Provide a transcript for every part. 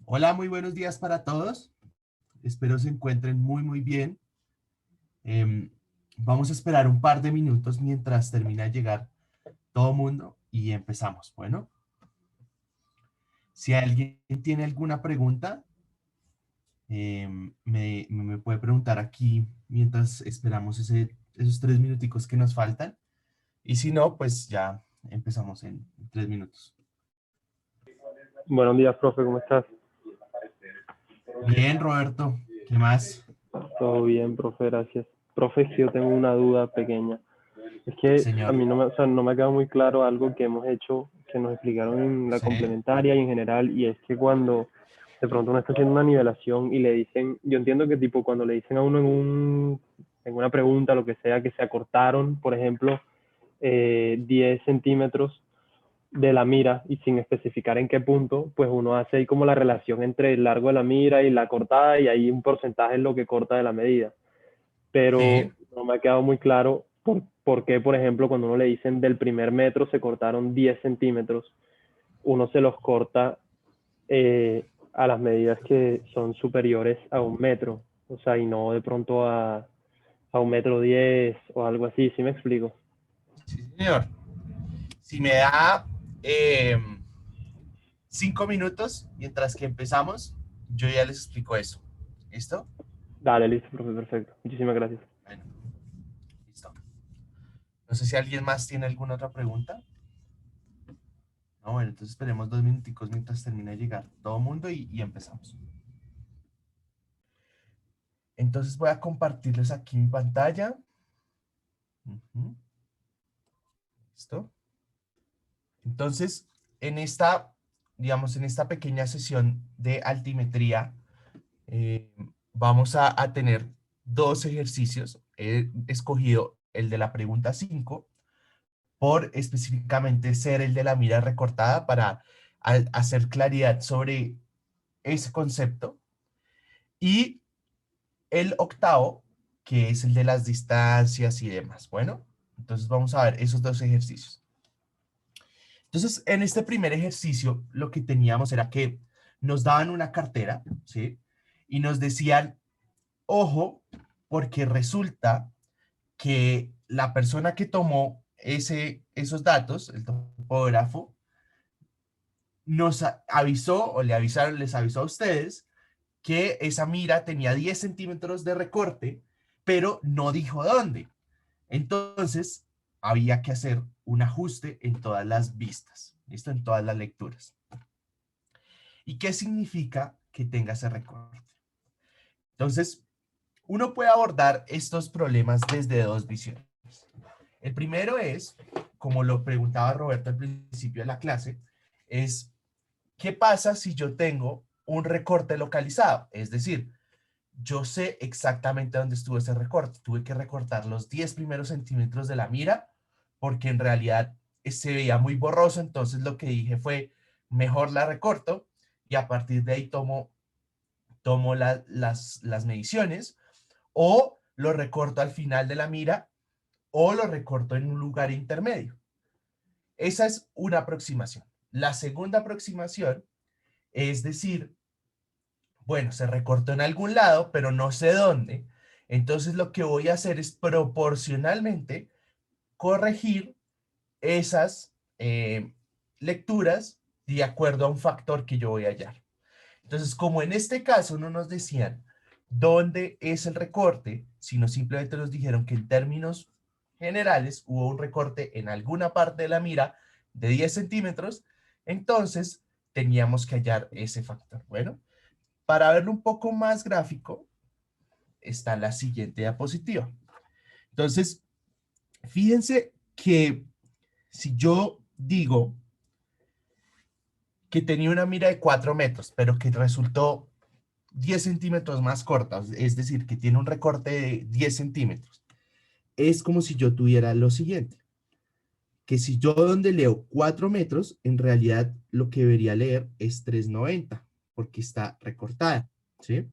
Hola, muy buenos días para todos. Espero se encuentren muy bien. Em, Vamos a esperar un par de minutos mientras termina de llegar todo el mundo y empezamos. Bueno, si alguien tiene alguna pregunta, me puede preguntar aquí mientras esperamos esos 3 minuticos que nos faltan. Y si no, pues ya empezamos en 3 minutos. Buenos días, profe, ¿cómo estás? Bien, Roberto, ¿qué más? Todo bien, profe, gracias. Profe, es que yo tengo una duda pequeña. Es que a Señor. mí no me ha quedado muy claro algo que hemos hecho, que nos explicaron en la Sí, complementaria y en general, y es que cuando de pronto uno está haciendo una nivelación y le dicen, yo entiendo que tipo cuando le dicen a uno en una pregunta, lo que sea, que se acortaron, por ejemplo, 10 centímetros de la mira y sin especificar en qué punto, pues uno hace ahí como la relación entre el largo de la mira y la cortada y ahí un porcentaje es lo que corta de la medida. Pero sí. no me ha quedado muy claro por qué, por ejemplo, cuando uno le dicen del primer metro se cortaron 10 centímetros, uno se los corta a las medidas que son superiores a un metro, o sea, y no de pronto a 1,10 m o algo así, ¿sí me explico? Sí, señor. Si me da 5 minutos mientras que empezamos, yo ya les explico eso. ¿Listo? Dale, listo, profe, perfecto. Muchísimas gracias. Bueno, listo. No sé si alguien más tiene alguna otra pregunta. No, bueno, entonces esperemos 2 minuticos mientras termine de llegar todo el mundo y empezamos. Entonces voy a compartirles aquí mi pantalla. Ujú. ¿Listo? Entonces, en esta, digamos, en esta pequeña sesión de altimetría, eh, vamos a tener dos ejercicios. He escogido el de la pregunta 5 por específicamente ser el de la mira recortada para hacer claridad sobre ese concepto. Y el octavo, que es el de las distancias y demás. Bueno, entonces vamos a ver esos dos ejercicios. Entonces, en este primer ejercicio, lo que teníamos era que nos daban una cartera, ¿sí? Y nos decían, ojo, porque resulta que la persona que tomó esos datos, el topógrafo, nos avisó o le avisaron, les avisó a ustedes que esa mira tenía 10 centímetros de recorte, pero no dijo dónde. Entonces, había que hacer un ajuste en todas las vistas, ¿listo? En todas las lecturas. ¿Y qué significa que tenga ese recorte? Entonces, uno puede abordar estos problemas desde dos visiones. El primero es, como lo preguntaba Roberto al principio de la clase, es ¿qué pasa si yo tengo un recorte localizado? Es decir, yo sé exactamente dónde estuvo ese recorte. Tuve que recortar los 10 primeros centímetros de la mira porque en realidad se veía muy borroso. Entonces lo que dije fue, mejor la recorto y a partir de ahí tomo las mediciones o lo recorto al final de la mira o lo recorto en un lugar intermedio. Esa es una aproximación. La segunda aproximación es decir, bueno, se recortó en algún lado, pero no sé dónde. Entonces lo que voy a hacer es proporcionalmente corregir esas lecturas de acuerdo a un factor que yo voy a hallar. Entonces, como en este caso no nos decían dónde es el recorte, sino simplemente nos dijeron que en términos generales hubo un recorte en alguna parte de la mira de 10 centímetros, entonces teníamos que hallar ese factor. Bueno, para verlo un poco más gráfico, está la siguiente diapositiva. Entonces, fíjense que si yo digo que tenía una mira de 4 metros, pero que resultó 10 centímetros más corta, es decir, que tiene un recorte de 10 centímetros, es como si yo tuviera lo siguiente, que si yo donde leo 4 metros, en realidad lo que debería leer es 3,90, porque está recortada, ¿sí?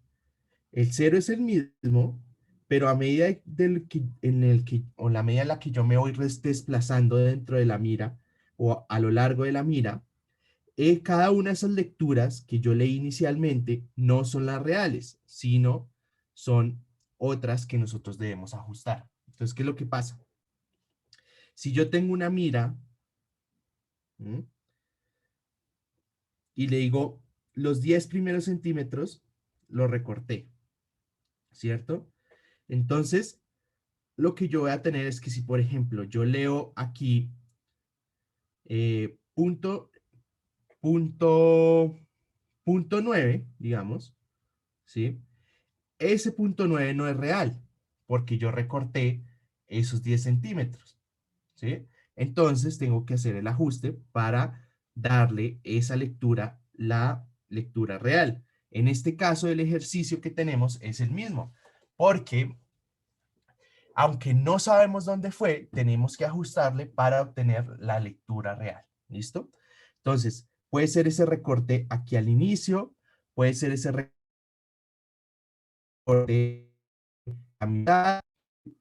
El cero es el mismo, pero a medida o la medida en la que yo me voy desplazando dentro de la mira o a lo largo de la mira, cada una de esas lecturas que yo leí inicialmente no son las reales, sino son otras que nosotros debemos ajustar. Entonces, ¿qué es lo que pasa? Si yo tengo una mira, ¿m? Y le digo, los 10 primeros centímetros los recorté, ¿cierto? Entonces, lo que yo voy a tener es que si, por ejemplo, yo leo aquí punto, punto, punto 9, digamos, ¿sí? Ese punto 9 no es real, porque yo recorté esos 10 centímetros, ¿sí? Entonces, tengo que hacer el ajuste para darle esa lectura, la lectura real. En este caso, el ejercicio que tenemos es el mismo, porque aunque no sabemos dónde fue, tenemos que ajustarle para obtener la lectura real. ¿Listo? Entonces, puede ser ese recorte aquí al inicio, puede ser ese recorte a mitad,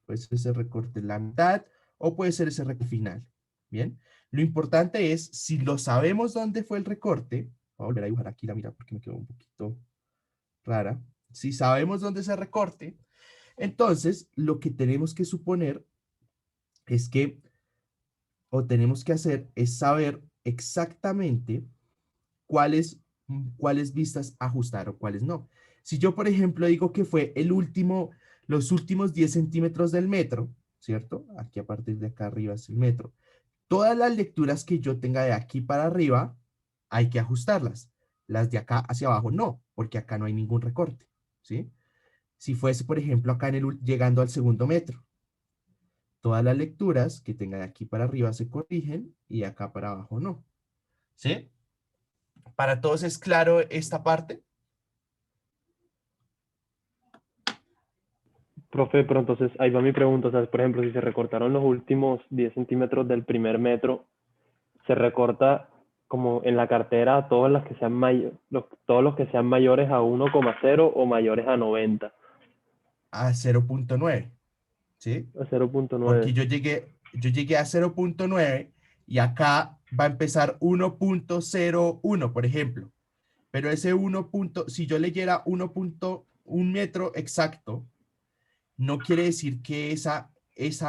puede ser ese recorte en la mitad, o puede ser ese recorte final. Bien, lo importante es, si lo sabemos dónde fue el recorte, voy a volver a dibujar aquí la mira porque me quedó un poquito rara. Si sabemos dónde es el recorte, entonces lo que tenemos que suponer es que o tenemos que hacer es saber exactamente cuáles, cuáles vistas ajustar o cuáles no. Si yo, por ejemplo, digo que fue el último, los últimos 10 centímetros del metro, ¿cierto? Aquí a partir de acá arriba es el metro. Todas las lecturas que yo tenga de aquí para arriba, hay que ajustarlas. Las de acá hacia abajo no, porque acá no hay ningún recorte, ¿sí? Si fuese, por ejemplo, acá en llegando al segundo metro, todas las lecturas que tenga de aquí para arriba se corrigen y acá para abajo no. ¿Sí? ¿Para todos es claro esta parte? Profe, pero entonces ahí va mi pregunta. O sea, por ejemplo, si se recortaron los últimos 10 centímetros del primer metro, se recorta como en la cartera todas las que sean todos los que sean mayores a 1,0 o mayores a 90, A 0,9, ¿sí? a 0,9. Porque yo llegué a 0,9 y acá va a empezar 1,01, por ejemplo. Pero ese 1 si yo leyera 1,1 metro exacto, no quiere decir que esa es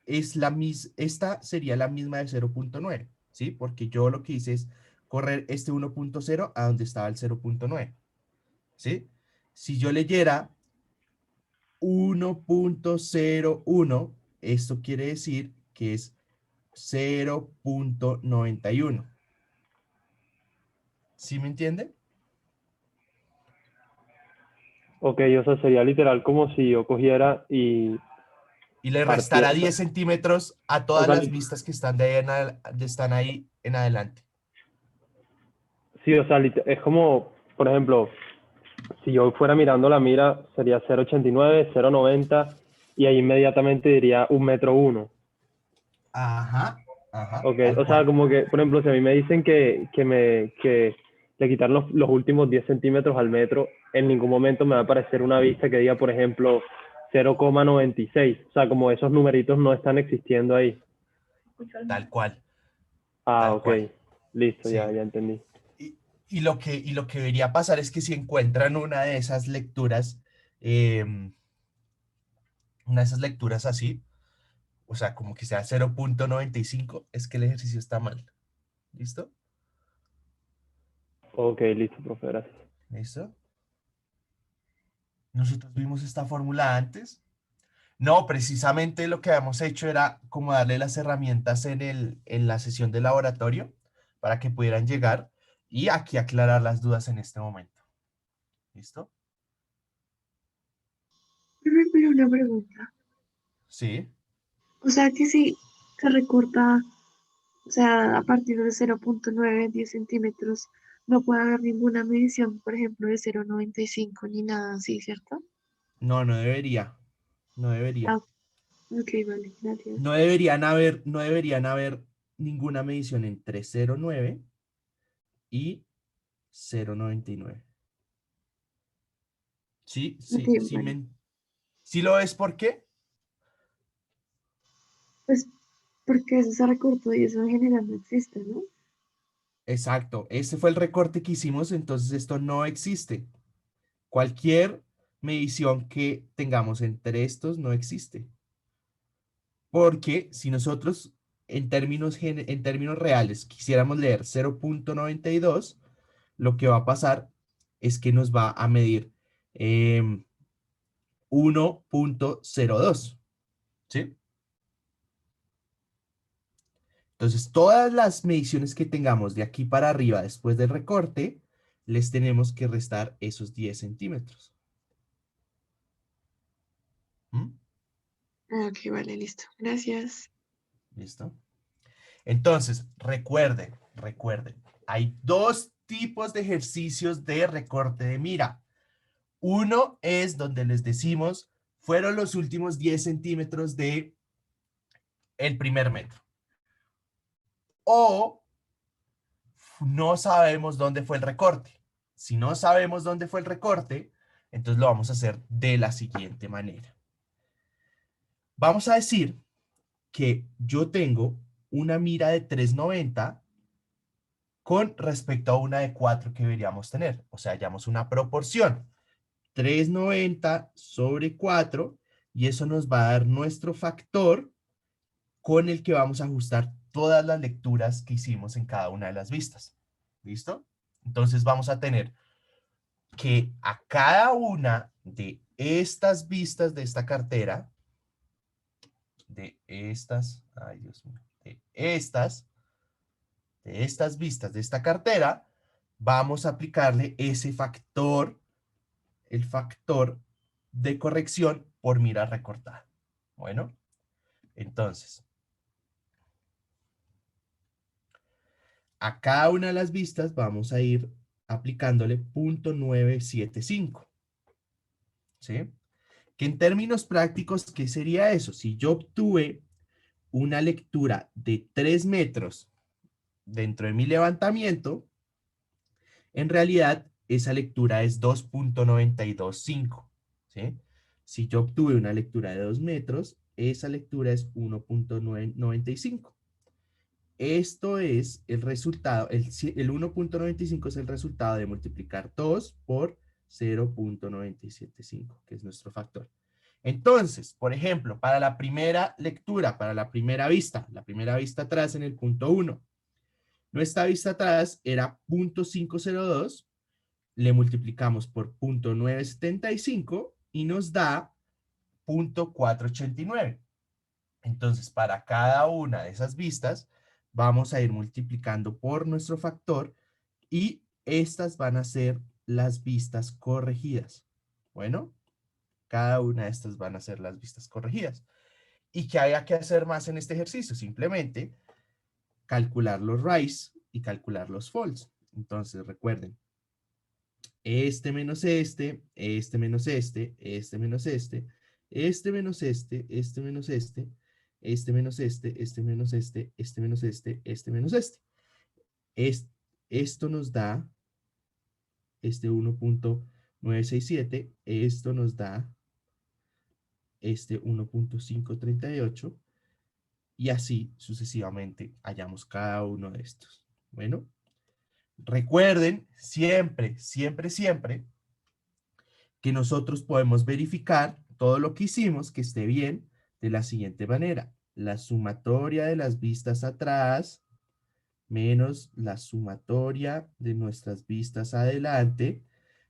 esta sería la misma de 0,9, ¿sí? Porque yo lo que hice es correr este 1,0 a donde estaba el 0,9, ¿sí? Si yo leyera 1,01, esto quiere decir que es 0,91. ¿Sí me entiende? Ok, o sea, sería literal como si yo cogiera y Y le restará partiera. 10 centímetros a O todas sea, las vistas que están, están ahí en adelante. sí, o sea, es como, por ejemplo, si yo fuera mirando la mira, sería 0,89, 0,90 y ahí inmediatamente diría 1,1 m. Ajá, ajá, Ok, tal o sea, cual. como que, por ejemplo, si a mí me dicen que le quitaron los últimos 10 centímetros al metro, en ningún momento me va a aparecer una vista que diga, por ejemplo, 0,96. O sea, como esos numeritos no están existiendo ahí. Tal cual, Ah, tal ok. cual. Listo, ya, Sí. ya entendí. Y lo que debería pasar es que si encuentran una de esas lecturas, una de esas lecturas así, o sea, como que sea 0,95, es que el ejercicio está mal. ¿Listo? Ok, listo, profe, gracias. ¿Listo? Nosotros vimos esta fórmula antes. No, precisamente lo que habíamos hecho era como darle las herramientas en la sesión de laboratorio para que pudieran llegar y aquí aclarar las dudas en este momento. ¿Listo? Pero una pregunta. Sí. O sea que si se recorta, o sea, a partir de 0,9 10 centímetros, no puede haber ninguna medición, por ejemplo, de 0,95 ni nada así, ¿cierto? No, no debería. No debería. Ah, ok, vale, gracias. No deberían haber ninguna medición entre 0,9 y 0,99. Sí, Ok, sí, sí, vale. ¿sí lo ves por qué? Pues porque eso se recortó y eso en general no existe, ¿no? Exacto, ese fue el recorte que hicimos, entonces esto no existe. Cualquier medición que tengamos entre estos no existe. Porque si nosotros en términos reales quisiéramos leer 0,92, lo que va a pasar es que nos va a medir 1,02. ¿Sí? Entonces, todas las mediciones que tengamos de aquí para arriba después del recorte, les tenemos que restar esos 10 centímetros. ¿Mm? Ok, vale, listo. Gracias. ¿Listo? Entonces, recuerden, hay dos tipos de ejercicios de recorte de mira. Uno es donde les decimos, fueron los últimos 10 centímetros de el primer metro. O no sabemos dónde fue el recorte. Si no sabemos dónde fue el recorte, entonces lo vamos a hacer de la siguiente manera. Vamos a decir que yo tengo una mira de 3,90 con respecto a una de 4 que deberíamos tener. O sea, hallamos una proporción. 3,90 sobre 4 y eso nos va a dar nuestro factor con el que vamos a ajustar todas las lecturas que hicimos en cada una de las vistas. ¿Listo? Entonces vamos a tener que a cada una de estas vistas de esta cartera, ay Dios mío, de estas vistas de esta cartera, vamos a aplicarle ese factor, el factor de corrección por mira recortada. Bueno, entonces, a cada una de las vistas vamos a ir aplicándole 0,975. ¿Sí? Que en términos prácticos, ¿qué sería eso? Si yo obtuve una lectura de 3 metros dentro de mi levantamiento, en realidad esa lectura es 2,925. ¿Sí? Si yo obtuve una lectura de 2 metros, esa lectura es 1,995. Esto es el resultado, el 1,95 es el resultado de multiplicar 2 por 0,975, que es nuestro factor. Entonces, por ejemplo, para la primera lectura, para la primera vista atrás en el punto 1, nuestra vista atrás era 0,502, le multiplicamos por 0,975 y nos da 0,489. Entonces, para cada una de esas vistas, vamos a ir multiplicando por nuestro factor y estas van a ser las vistas corregidas. Bueno, cada una de estas van a ser las vistas corregidas. ¿Y qué haya que hacer más en este ejercicio? Simplemente calcular los rise y calcular los falls. Entonces, recuerden, este menos este menos este menos este menos este menos este menos este menos este menos este menos este. Esto nos da este 1,967, esto nos da este 1,538 y así sucesivamente hallamos cada uno de estos. Bueno, recuerden siempre, siempre, siempre que nosotros podemos verificar todo lo que hicimos que esté bien de la siguiente manera. La sumatoria de las vistas atrás menos la sumatoria de nuestras vistas adelante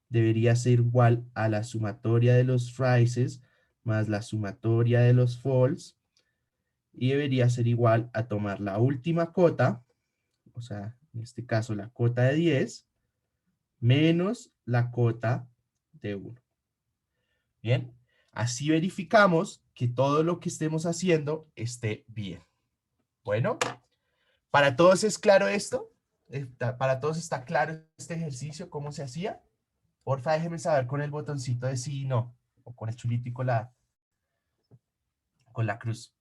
debería ser igual a la sumatoria de los rises más la sumatoria de los falls y debería ser igual a tomar la última cota, o sea, en este caso la cota de 10, menos la cota de 1. Bien, así verificamos que todo lo que estemos haciendo esté bien. Bueno, ¿para todos es claro esto? ¿Para todos está claro este ejercicio, cómo se hacía? Porfa, déjenme saber con el botoncito de sí y no, o con el chulito y con la cruz.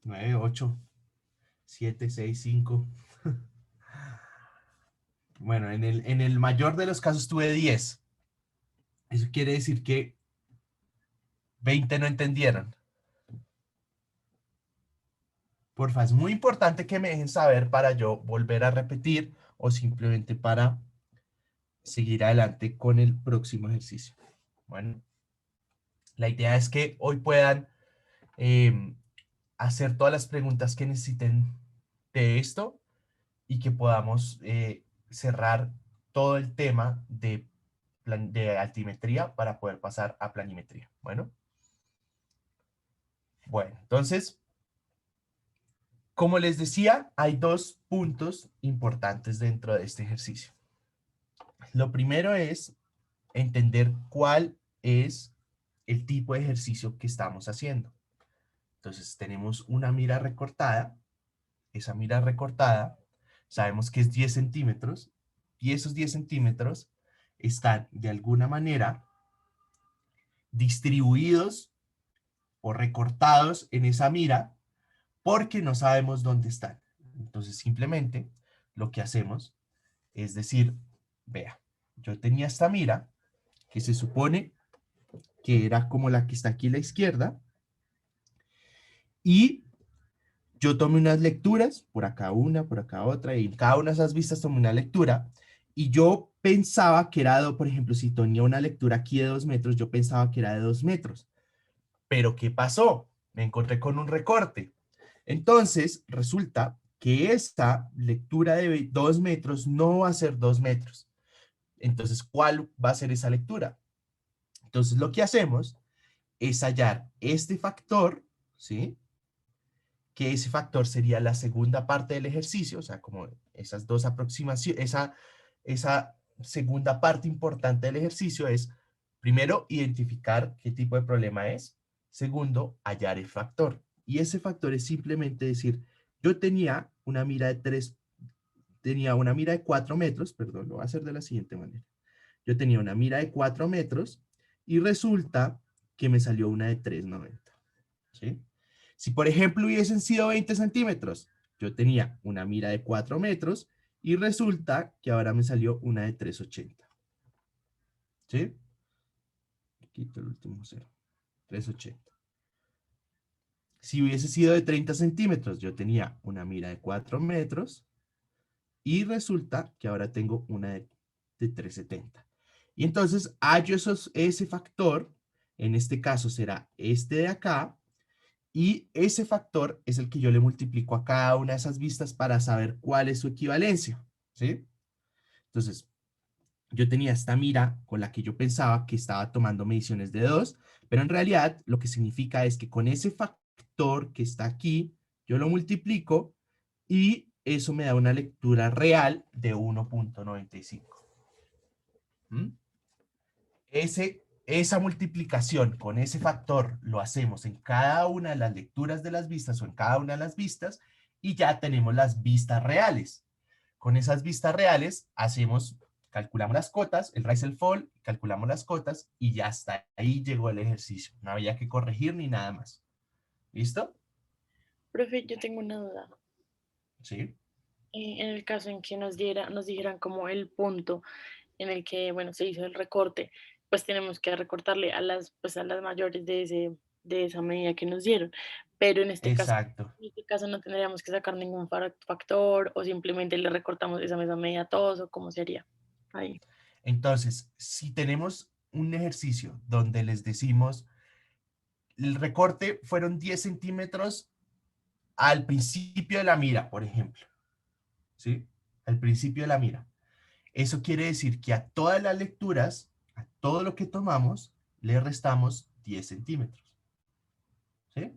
9, 8, 7, 6, 5. Bueno, en el mayor de los casos tuve 10. Eso quiere decir que 20 no entendieron. Porfa, es muy importante que me dejen saber para yo volver a repetir o simplemente para seguir adelante con el próximo ejercicio. Bueno, la idea es que hoy puedan hacer todas las preguntas que necesiten de esto y que podamos cerrar todo el tema de altimetría para poder pasar a planimetría. Bueno, entonces, como les decía, hay dos puntos importantes dentro de este ejercicio. Lo primero es entender cuál es el tipo de ejercicio que estamos haciendo. Entonces tenemos una mira recortada. Esa mira recortada sabemos que es 10 centímetros y esos 10 centímetros están de alguna manera distribuidos o recortados en esa mira porque no sabemos dónde están. Entonces simplemente lo que hacemos es decir, vea, yo tenía esta mira que se supone que era como la que está aquí a la izquierda y yo tomé unas lecturas, por acá una, por acá otra, y en cada una de esas vistas tomé una lectura, y yo pensaba que era, por ejemplo, si tenía una lectura aquí de 2 metros, yo pensaba que era de 2 metros. Pero ¿qué pasó? Me encontré con un recorte. Entonces, resulta que esta lectura de 2 metros no va a ser 2 metros. Entonces, ¿cuál va a ser esa lectura? Entonces, lo que hacemos es hallar este factor, ¿sí? Que ese factor sería la segunda parte del ejercicio, o sea, como esas dos aproximaciones, esa segunda parte importante del ejercicio es, primero, identificar qué tipo de problema es, segundo, hallar el factor. Y ese factor es simplemente decir, yo tenía una mira de 4 metros, perdón, lo voy a hacer de la siguiente manera. Yo tenía una mira de 4 metros y resulta que me salió una de 3,90, ¿sí? Si, por ejemplo, hubiesen sido 20 centímetros, yo tenía una mira de 4 metros y resulta que ahora me salió una de 3,80. ¿Sí? Quito el último cero. 3,80. Si hubiese sido de 30 centímetros, yo tenía una mira de 4 metros y resulta que ahora tengo una de 3,70. Y entonces hallo ese factor, en este caso será este de acá, y ese factor es el que yo le multiplico a cada una de esas vistas para saber cuál es su equivalencia, ¿sí? Entonces, yo tenía esta mira con la que yo pensaba que estaba tomando mediciones de 2, pero en realidad lo que significa es que con ese factor que está aquí, yo lo multiplico y eso me da una lectura real de 1,95. ¿Mm? Esa multiplicación con ese factor lo hacemos en cada una de las lecturas de las vistas o en cada una de las vistas y ya tenemos las vistas reales. Con esas vistas reales calculamos las cotas, el rise and fall, calculamos las cotas y ya hasta ahí llegó el ejercicio. No había que corregir ni nada más. ¿Listo? Profe, yo tengo una duda. Sí. En el caso en que nos dijeran como el punto en el que, bueno, se hizo el recorte, pues tenemos que recortarle pues a las mayores de esa medida que nos dieron. Pero Exacto. en este caso no tendríamos que sacar ningún factor o simplemente le recortamos esa misma medida a todos o cómo sería ahí. Entonces, si tenemos un ejercicio donde les decimos, el recorte fueron 10 centímetros al principio de la mira, por ejemplo, ¿sí? Al principio de la mira. Eso quiere decir que a todas las lecturas, a todo lo que tomamos, le restamos 10 centímetros. ¿Sí?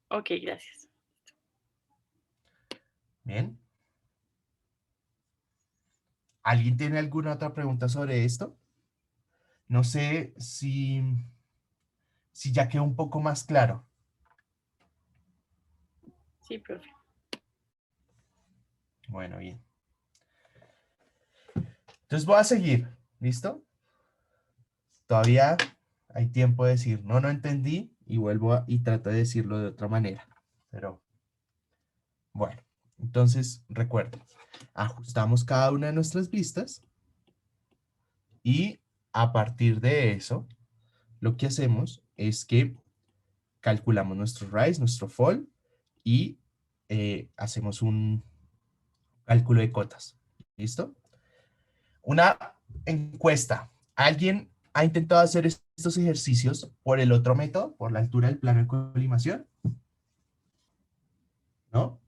Ok, gracias. Bien. ¿Alguien tiene alguna otra pregunta sobre esto? No sé si ya quedó un poco más claro. Sí, profe. Bueno, bien. Entonces voy a seguir. ¿Listo? Todavía hay tiempo de decir, no entendí y y trato de decirlo de otra manera. Pero bueno, entonces recuerden, ajustamos cada una de nuestras vistas y a partir de eso, lo que hacemos es que calculamos nuestro rise, nuestro fall y hacemos un cálculo de cotas. ¿Listo? Una encuesta. ¿Alguien ha intentado hacer estos ejercicios por el otro método, por la altura del plano de colimación? ¿No?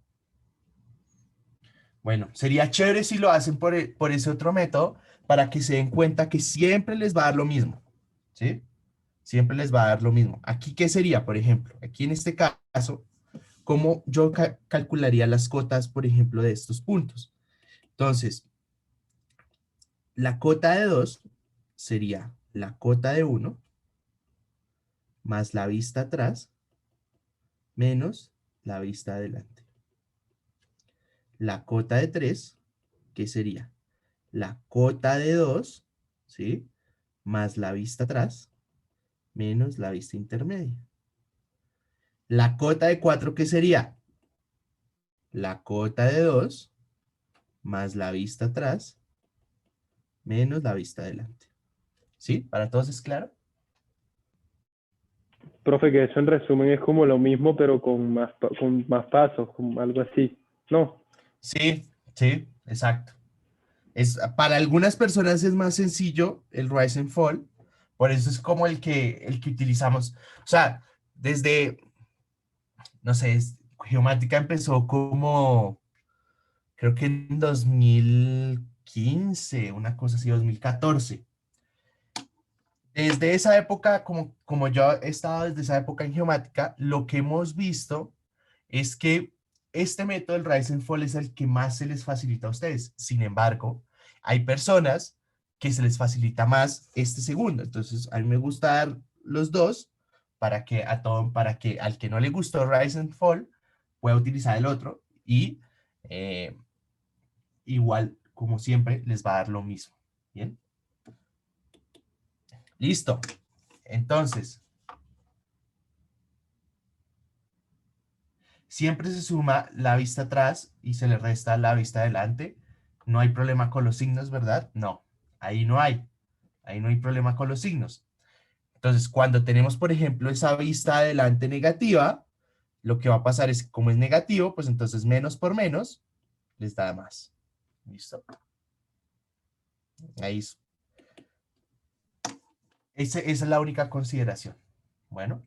Bueno, sería chévere si lo hacen por ese otro método para que se den cuenta que siempre les va a dar lo mismo. ¿Sí? Siempre les va a dar lo mismo. Aquí, ¿qué sería, por ejemplo? Aquí en este caso, ¿cómo yo calcularía las cotas, por ejemplo, de estos puntos? Entonces, la cota de 2 sería la cota de 1 más la vista atrás menos la vista adelante. La cota de 3, ¿qué sería? La cota de 2, ¿sí? Más la vista atrás menos la vista intermedia. La cota de 4, ¿qué sería? La cota de 2 más la vista atrás menos la vista adelante. ¿Sí? ¿Para todos es claro? Profe, que eso en resumen es como lo mismo, pero con más pasos, como algo así. No, Sí, sí, exacto. Para algunas personas es más sencillo el Rise and Fall, por eso es como el que utilizamos. O sea, desde, no sé, Geomática empezó como, creo que en 2015, una cosa así, 2014. Desde esa época, como yo he estado desde esa época en Geomática, lo que hemos visto es que este método del Rise and Fall es el que más se les facilita a ustedes. Sin embargo, hay personas que se les facilita más este segundo. Entonces, a mí me gusta dar los dos para que al que no le gustó Rise and Fall pueda utilizar el otro y eh, igual, como siempre, les va a dar lo mismo. ¿Bien? Listo. Entonces, siempre se suma la vista atrás y se le resta la vista adelante. No hay problema con los signos, ¿verdad? No, ahí no hay. Ahí no hay problema con los signos. Entonces, cuando tenemos, por ejemplo, esa vista adelante negativa, lo que va a pasar es que como es negativo, pues entonces menos por menos les da más. ¿Listo? Ahí es. Esa es la única consideración. Bueno.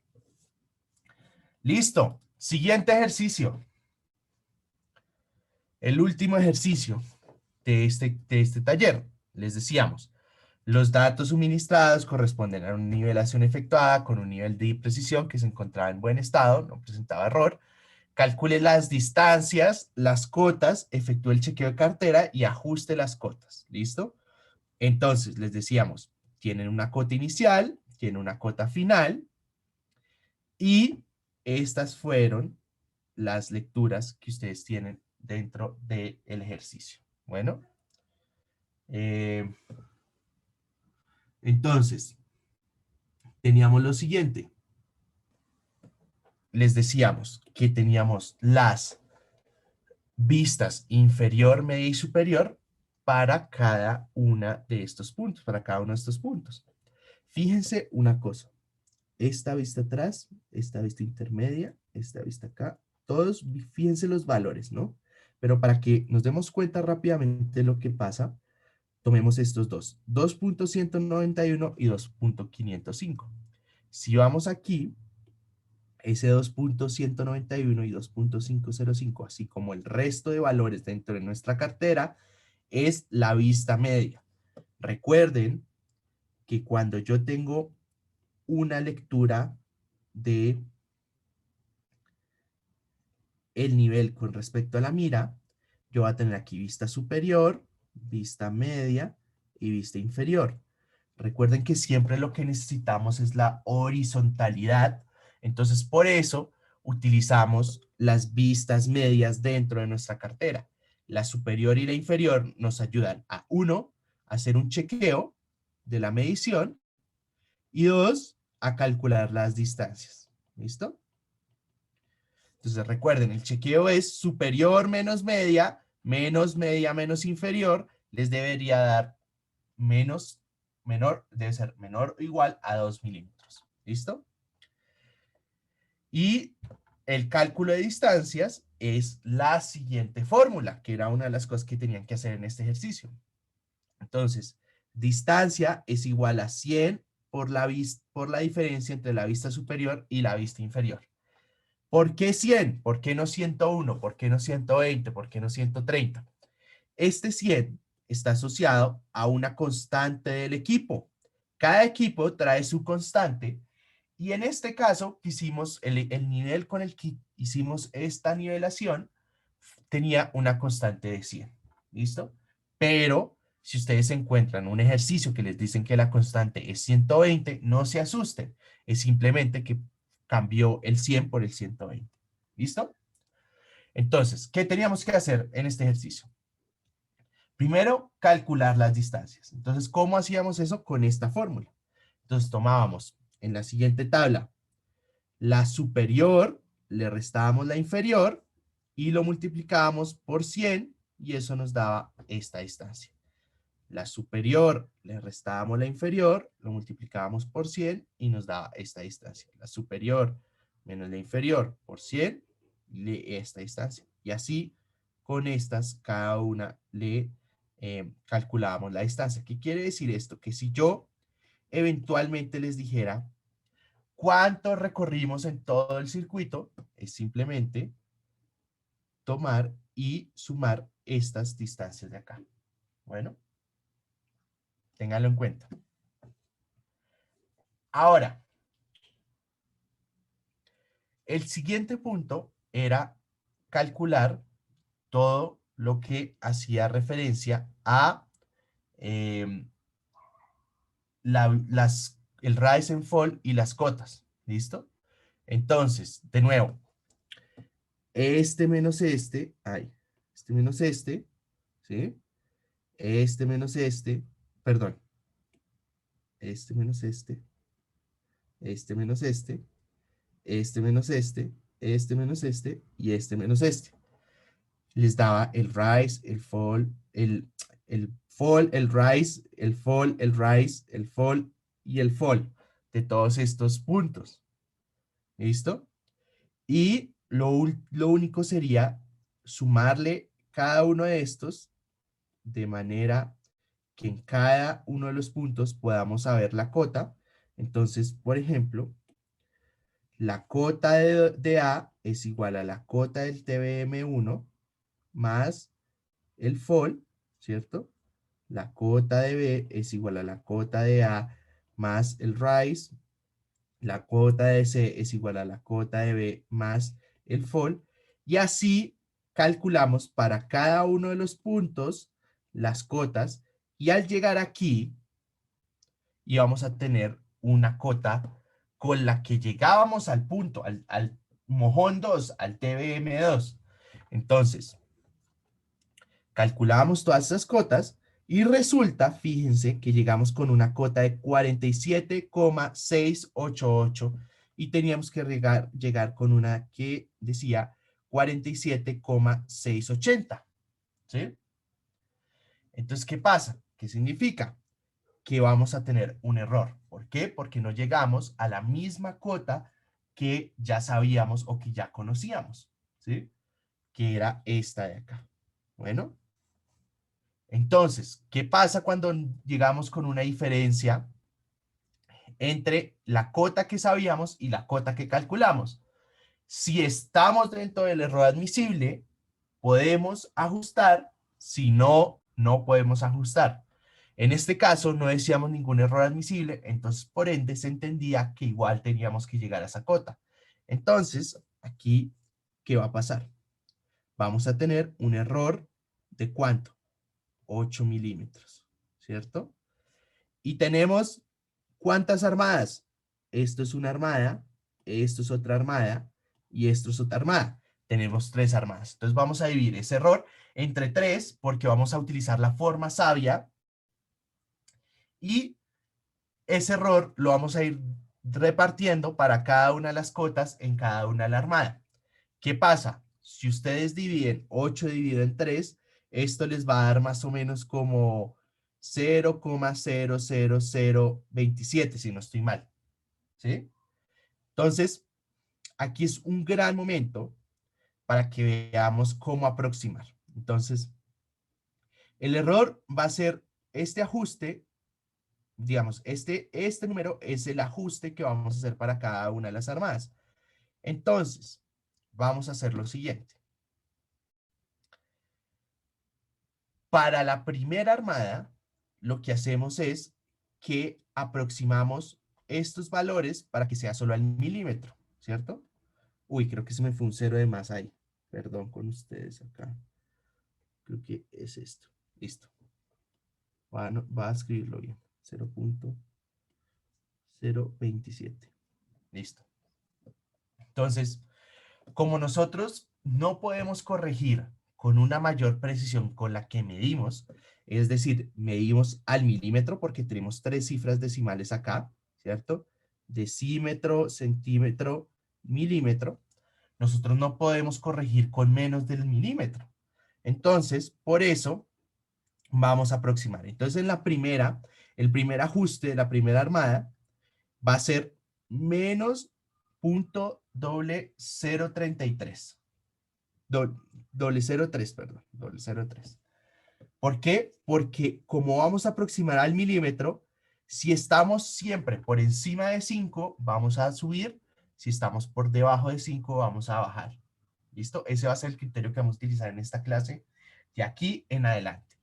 Listo. Siguiente ejercicio. El último ejercicio de este taller. Les decíamos, los datos suministrados corresponden a una nivelación efectuada con un nivel de precisión que se encontraba en buen estado, no presentaba error. Calcule las distancias, las cotas, efectúe el chequeo de cartera y ajuste las cotas. ¿Listo? Entonces, les decíamos, tienen una cota inicial, tienen una cota final y estas fueron las lecturas que ustedes tienen dentro del ejercicio. Bueno, entonces, teníamos lo siguiente. Les decíamos que teníamos las vistas inferior, media y superior para cada una de estos puntos, para cada uno de estos puntos. Fíjense una cosa. Esta vista atrás, esta vista intermedia, esta vista acá, todos fíjense los valores, ¿no? Pero para que nos demos cuenta rápidamente de lo que pasa, tomemos estos dos, 2.191 y 2.505. Si vamos aquí, ese 2.191 y 2.505, así como el resto de valores dentro de nuestra cartera, es la vista media. Recuerden que cuando yo tengo una lectura de el nivel con respecto a la mira, yo voy a tener aquí vista superior, vista media y vista inferior. Recuerden que siempre lo que necesitamos es la horizontalidad. Entonces, por eso utilizamos las vistas medias dentro de nuestra cartera. La superior y la inferior nos ayudan a, uno, hacer un chequeo de la medición y dos, a calcular las distancias. ¿Listo? Entonces recuerden, el chequeo es superior menos media menos inferior, les debería dar debe ser menor o igual a 2 milímetros. ¿Listo? Y el cálculo de distancias es la siguiente fórmula, que era una de las cosas que tenían que hacer en este ejercicio. Entonces, distancia es igual a 100 por la diferencia entre la vista superior y la vista inferior. ¿Por qué 100? ¿Por qué no 101? ¿Por qué no 120? ¿Por qué no 130? Este 100 está asociado a una constante del equipo. Cada equipo trae su constante y en este caso quisimos el nivel con el que hicimos esta nivelación tenía una constante de 100. ¿Listo? Pero si ustedes encuentran un ejercicio que les dicen que la constante es 120, no se asusten. Es simplemente que cambió el 100 por el 120. ¿Listo? Entonces, ¿qué teníamos que hacer en este ejercicio? Primero, calcular las distancias. Entonces, ¿cómo hacíamos eso? Con esta fórmula. Entonces, tomábamos en la siguiente tabla la superior, le restábamos la inferior y lo multiplicábamos por 100 y eso nos daba esta distancia. La superior, le restábamos la inferior, lo multiplicábamos por 100 y nos daba esta distancia. La superior menos la inferior por 100, esta distancia. Y así, con estas, cada una le calculábamos la distancia. ¿Qué quiere decir esto? Que si yo eventualmente les dijera cuánto recorrimos en todo el circuito, es simplemente tomar y sumar estas distancias de acá. Bueno, ténganlo en cuenta. Ahora, el siguiente punto era calcular todo lo que hacía referencia a el rise and fall y las cotas. ¿Listo? Entonces, de nuevo, este menos este, este menos este, ¿sí? Este menos este, perdón, este menos este menos este menos este menos y este menos este. Les daba el rise, el fall, el fall, el rise, el fall, el rise, el fall y el fall de todos estos puntos. ¿Listo? Y lo único sería sumarle cada uno de estos de manera que en cada uno de los puntos podamos saber la cota. Entonces, por ejemplo, la cota de A es igual a la cota del TBM1 más el fall, ¿cierto? La cota de B es igual a la cota de A más el rise. La cota de C es igual a la cota de B más el fall. Y así calculamos para cada uno de los puntos las cotas. Y al llegar aquí, íbamos a tener una cota con la que llegábamos al punto, al mojón 2, al TBM2. Entonces, calculábamos todas esas cotas y resulta, fíjense, que llegamos con una cota de 47,688 y teníamos que llegar con una que decía 47,680. ¿Sí? Entonces, ¿qué pasa? ¿Qué significa? Que vamos a tener un error. ¿Por qué? Porque no llegamos a la misma cota que ya sabíamos o que ya conocíamos, ¿sí? Que era esta de acá. Bueno, entonces, ¿qué pasa cuando llegamos con una diferencia entre la cota que sabíamos y la cota que calculamos? Si estamos dentro del error admisible, podemos ajustar, si no, no podemos ajustar. En este caso no decíamos ningún error admisible, entonces por ende se entendía que igual teníamos que llegar a esa cota. Entonces, aquí, ¿qué va a pasar? Vamos a tener un error de ¿cuánto? 8 milímetros, ¿cierto? Y tenemos ¿cuántas armadas? Esto es una armada, esto es otra armada y esto es otra armada. Tenemos 3 armadas. Entonces vamos a dividir ese error entre 3 porque vamos a utilizar la forma sabia y ese error lo vamos a ir repartiendo para cada una de las cotas en cada una de la armada. ¿Qué pasa? Si ustedes dividen 8 dividido en 3, esto les va a dar más o menos como 0,00027, si no estoy mal. ¿Sí? Entonces, aquí es un gran momento para que veamos cómo aproximar. Entonces, el error va a ser este ajuste, digamos, este número es el ajuste que vamos a hacer para cada una de las armadas. Entonces, vamos a hacer lo siguiente. Para la primera armada, lo que hacemos es que aproximamos estos valores para que sea solo al milímetro, ¿cierto? Uy, creo que se me fue un cero de más ahí. Perdón con ustedes acá. Creo que es esto. Listo. Va a escribirlo bien. 0.027. Listo. Entonces, como nosotros no podemos corregir con una mayor precisión con la que medimos, es decir, medimos al milímetro porque tenemos 3 cifras decimales acá, ¿cierto? Decímetro, centímetro, milímetro. Nosotros no podemos corregir con menos del milímetro. Entonces, por eso vamos a aproximar. Entonces, el primer ajuste de la primera armada va a ser menos punto doble 0.33. Doble 0.3, perdón. Doble 0.3. ¿Por qué? Porque como vamos a aproximar al milímetro, si estamos siempre por encima de 5, vamos a subir. Si estamos por debajo de 5, vamos a bajar. ¿Listo? Ese va a ser el criterio que vamos a utilizar en esta clase de aquí en adelante.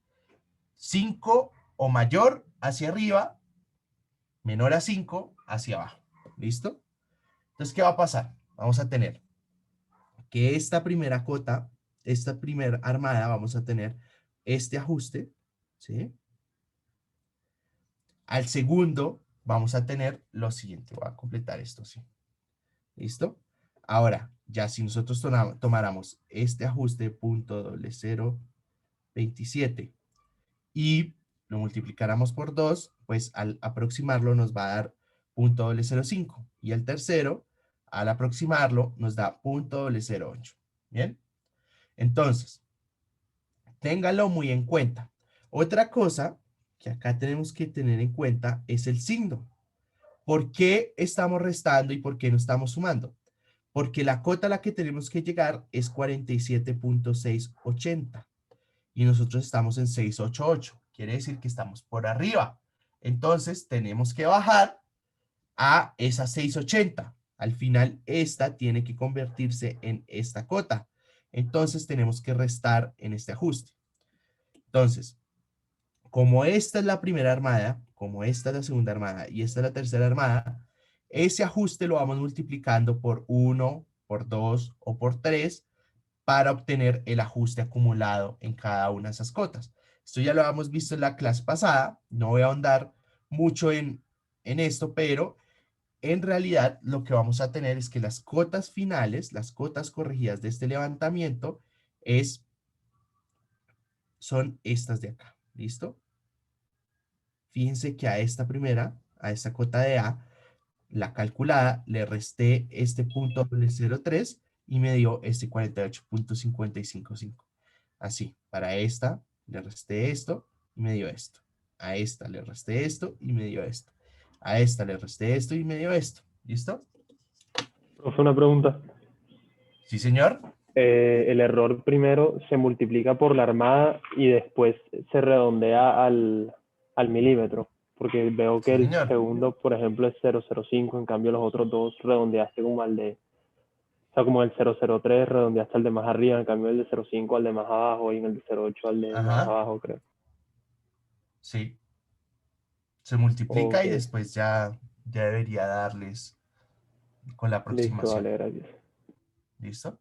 5 o mayor hacia arriba, menor a 5 hacia abajo. ¿Listo? Entonces, ¿qué va a pasar? Vamos a tener que esta primera cota, esta primera armada, vamos a tener este ajuste, ¿sí? Al segundo, vamos a tener lo siguiente. Voy a completar esto, ¿sí? ¿Listo? Ahora, ya si nosotros tomáramos este ajuste punto doble 0.27 y lo multiplicáramos por 2, pues al aproximarlo nos va a dar punto doble 0.5. Y el tercero, al aproximarlo, nos da punto doble 0.8. ¿Bien? Entonces, téngalo muy en cuenta. Otra cosa que acá tenemos que tener en cuenta es el signo. ¿Por qué estamos restando y por qué no estamos sumando? Porque la cota a la que tenemos que llegar es 47.680 y nosotros estamos en 688. Quiere decir que estamos por arriba. Entonces tenemos que bajar a esa 680. Al final esta tiene que convertirse en esta cota. Entonces tenemos que restar en este ajuste. Entonces, como esta es la primera armada, como esta es la segunda armada y esta es la tercera armada, ese ajuste lo vamos multiplicando por 1, por 2 o por 3 para obtener el ajuste acumulado en cada una de esas cotas. Esto ya lo habíamos visto en la clase pasada, no voy a ahondar mucho en esto, pero en realidad lo que vamos a tener es que las cotas finales, las cotas corregidas de este levantamiento, son estas de acá, ¿listo? Fíjense que a esta primera, a esta cota de A, la calculada, le resté este punto doble 0.3 y me dio este 48.555. Así, para esta le resté esto y me dio esto. A esta le resté esto y me dio esto. A esta le resté esto y me dio esto. ¿Listo? Profe, una pregunta. Sí, señor. El error primero se multiplica por la armada y después se redondea al milímetro, porque veo que Sí, el señor. segundo, por ejemplo, es 0.05, en cambio los otros dos redondeaste como al de, o sea, como el 0.03 redondeaste al de más arriba, en cambio el de 0.5 al de más abajo y en el de 0.8 al de más Ajá. abajo, creo. Sí. Se multiplica Ok, y después ya debería darles con la listo, aproximación. vale, gracias. ¿Listo?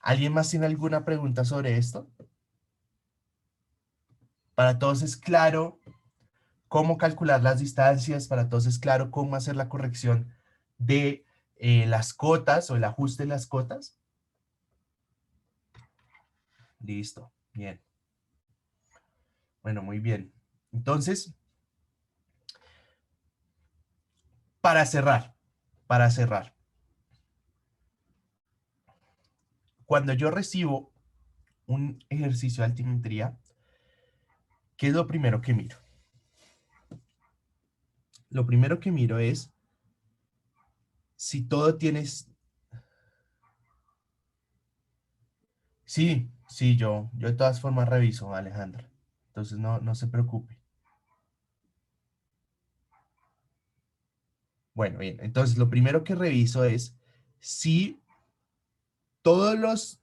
¿Alguien más tiene alguna pregunta sobre esto? Para todos es claro cómo calcular las distancias, para todos es claro cómo hacer la corrección de las cotas o el ajuste de las cotas. Listo, bien. Bueno, muy bien. Entonces, para cerrar, cuando yo recibo un ejercicio de altimetría, ¿qué es lo primero que miro? Lo primero que miro es si todo tienes... Sí, sí, yo de todas formas reviso, Alejandra. Entonces no se preocupe. Bueno, bien. Entonces lo primero que reviso es si todas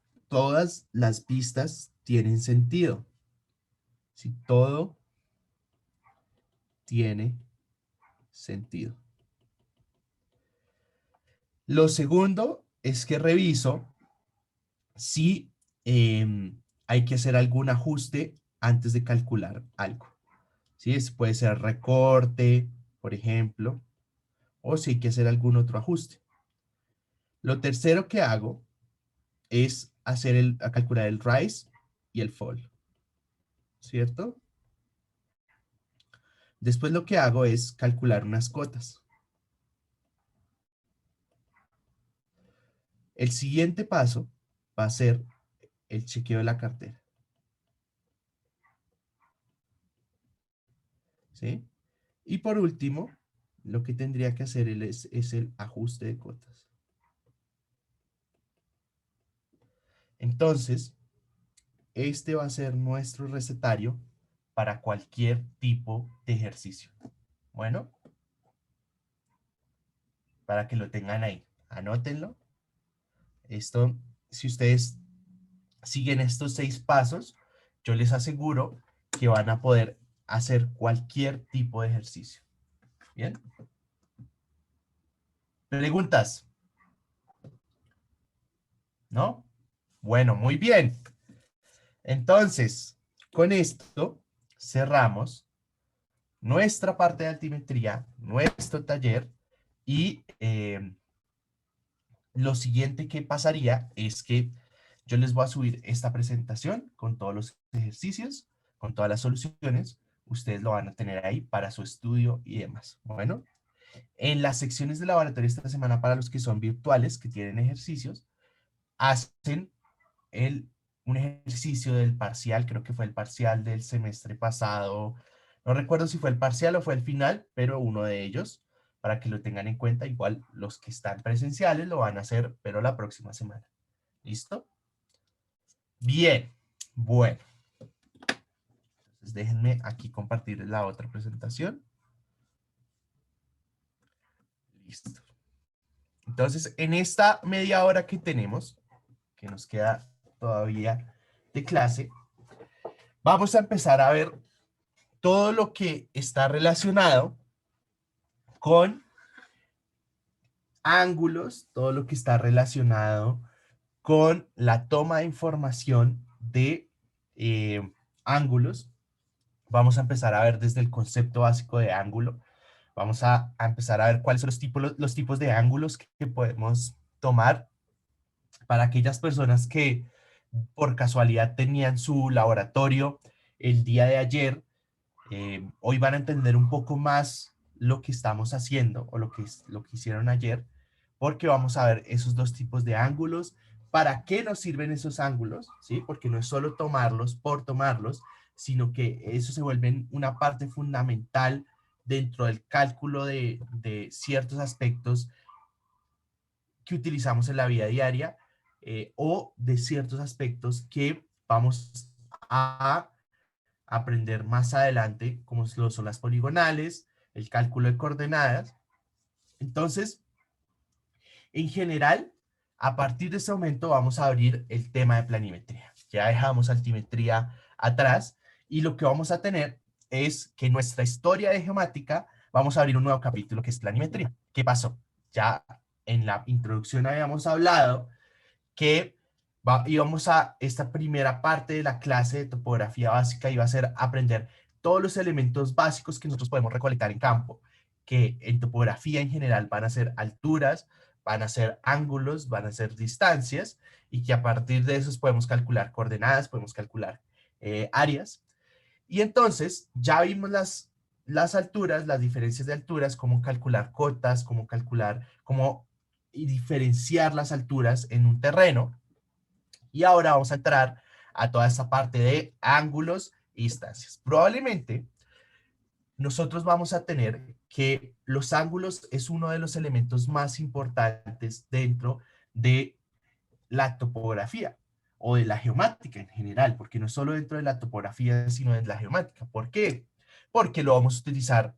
las pistas tienen sentido. Si todo tiene sentido. Lo segundo es que reviso si hay que hacer algún ajuste antes de calcular algo. ¿Sí? Puede ser recorte, por ejemplo, o si hay que hacer algún otro ajuste. Lo tercero que hago es a calcular el rise y el fall, ¿cierto? Después lo que hago es calcular unas cotas. El siguiente paso va a ser el chequeo de la cartera. ¿Sí? Y por último, lo que tendría que hacer es el ajuste de cotas. Entonces, este va a ser nuestro recetario para cualquier tipo de ejercicio. Bueno, para que lo tengan ahí. Anótenlo. Esto, si ustedes siguen estos 6 pasos, yo les aseguro que van a poder hacer cualquier tipo de ejercicio. ¿Bien? ¿Preguntas? ¿No? Bueno, muy bien. Entonces, con esto cerramos nuestra parte de altimetría, nuestro taller, y lo siguiente que pasaría es que yo les voy a subir esta presentación con todos los ejercicios, con todas las soluciones. Ustedes lo van a tener ahí para su estudio y demás. Bueno, en las secciones de laboratorio esta semana para los que son virtuales, que tienen ejercicios, hacen un ejercicio del parcial, creo que fue el parcial del semestre pasado, no recuerdo si fue el parcial o fue el final, pero uno de ellos, para que lo tengan en cuenta, igual los que están presenciales lo van a hacer, pero la próxima semana. ¿Listo? Bien, bueno. Entonces déjenme aquí compartir la otra presentación. Listo. Entonces, en esta media hora que tenemos, que nos queda todavía de clase, vamos a empezar a ver todo lo que está relacionado con ángulos, todo lo que está relacionado con la toma de información de ángulos. Vamos a empezar a ver desde el concepto básico de ángulo. Vamos a empezar a ver cuáles son los tipos de ángulos que podemos tomar para aquellas personas que por casualidad tenían su laboratorio el día de ayer. Hoy van a entender un poco más lo que estamos haciendo o lo que hicieron ayer, porque vamos a ver esos dos tipos de ángulos, para qué nos sirven esos ángulos, ¿sí? Porque no es solo tomarlos por tomarlos, sino que eso se vuelve una parte fundamental dentro del cálculo de ciertos aspectos que utilizamos en la vida diaria, o de ciertos aspectos que vamos a aprender más adelante, como son las poligonales, el cálculo de coordenadas. Entonces, en general, a partir de este momento vamos a abrir el tema de planimetría. Ya dejamos altimetría atrás y lo que vamos a tener es que en nuestra historia de geomática vamos a abrir un nuevo capítulo que es planimetría. ¿Qué pasó? Ya en la introducción habíamos hablado que íbamos a esta primera parte de la clase de topografía básica, iba a ser aprender todos los elementos básicos que nosotros podemos recolectar en campo, que en topografía en general van a ser alturas, van a ser ángulos, van a ser distancias, y que a partir de esos podemos calcular coordenadas, podemos calcular áreas. Y entonces ya vimos las alturas, las diferencias de alturas, cómo calcular cotas, cómo calcular, cómo diferenciar las alturas en un terreno. Y ahora vamos a entrar a toda esta parte de ángulos y distancias. Probablemente nosotros vamos a tener que los ángulos es uno de los elementos más importantes dentro de la topografía o de la geomática en general, porque no solo dentro de la topografía, sino de la geomática. ¿Por qué? Porque lo vamos a utilizar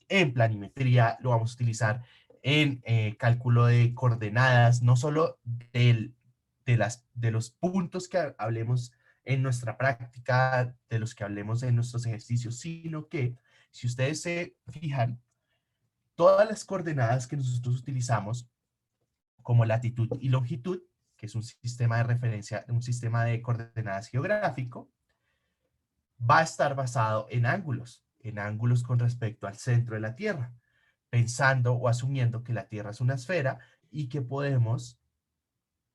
en planimetría, lo vamos a utilizar en cálculo de coordenadas, no solo de los puntos que hablemos en nuestra práctica, de los que hablemos en nuestros ejercicios, sino que, si ustedes se fijan, todas las coordenadas que nosotros utilizamos, como latitud y longitud, que es un sistema de referencia, un sistema de coordenadas geográfico, va a estar basado en ángulos con respecto al centro de la Tierra, pensando o asumiendo que la Tierra es una esfera y que podemos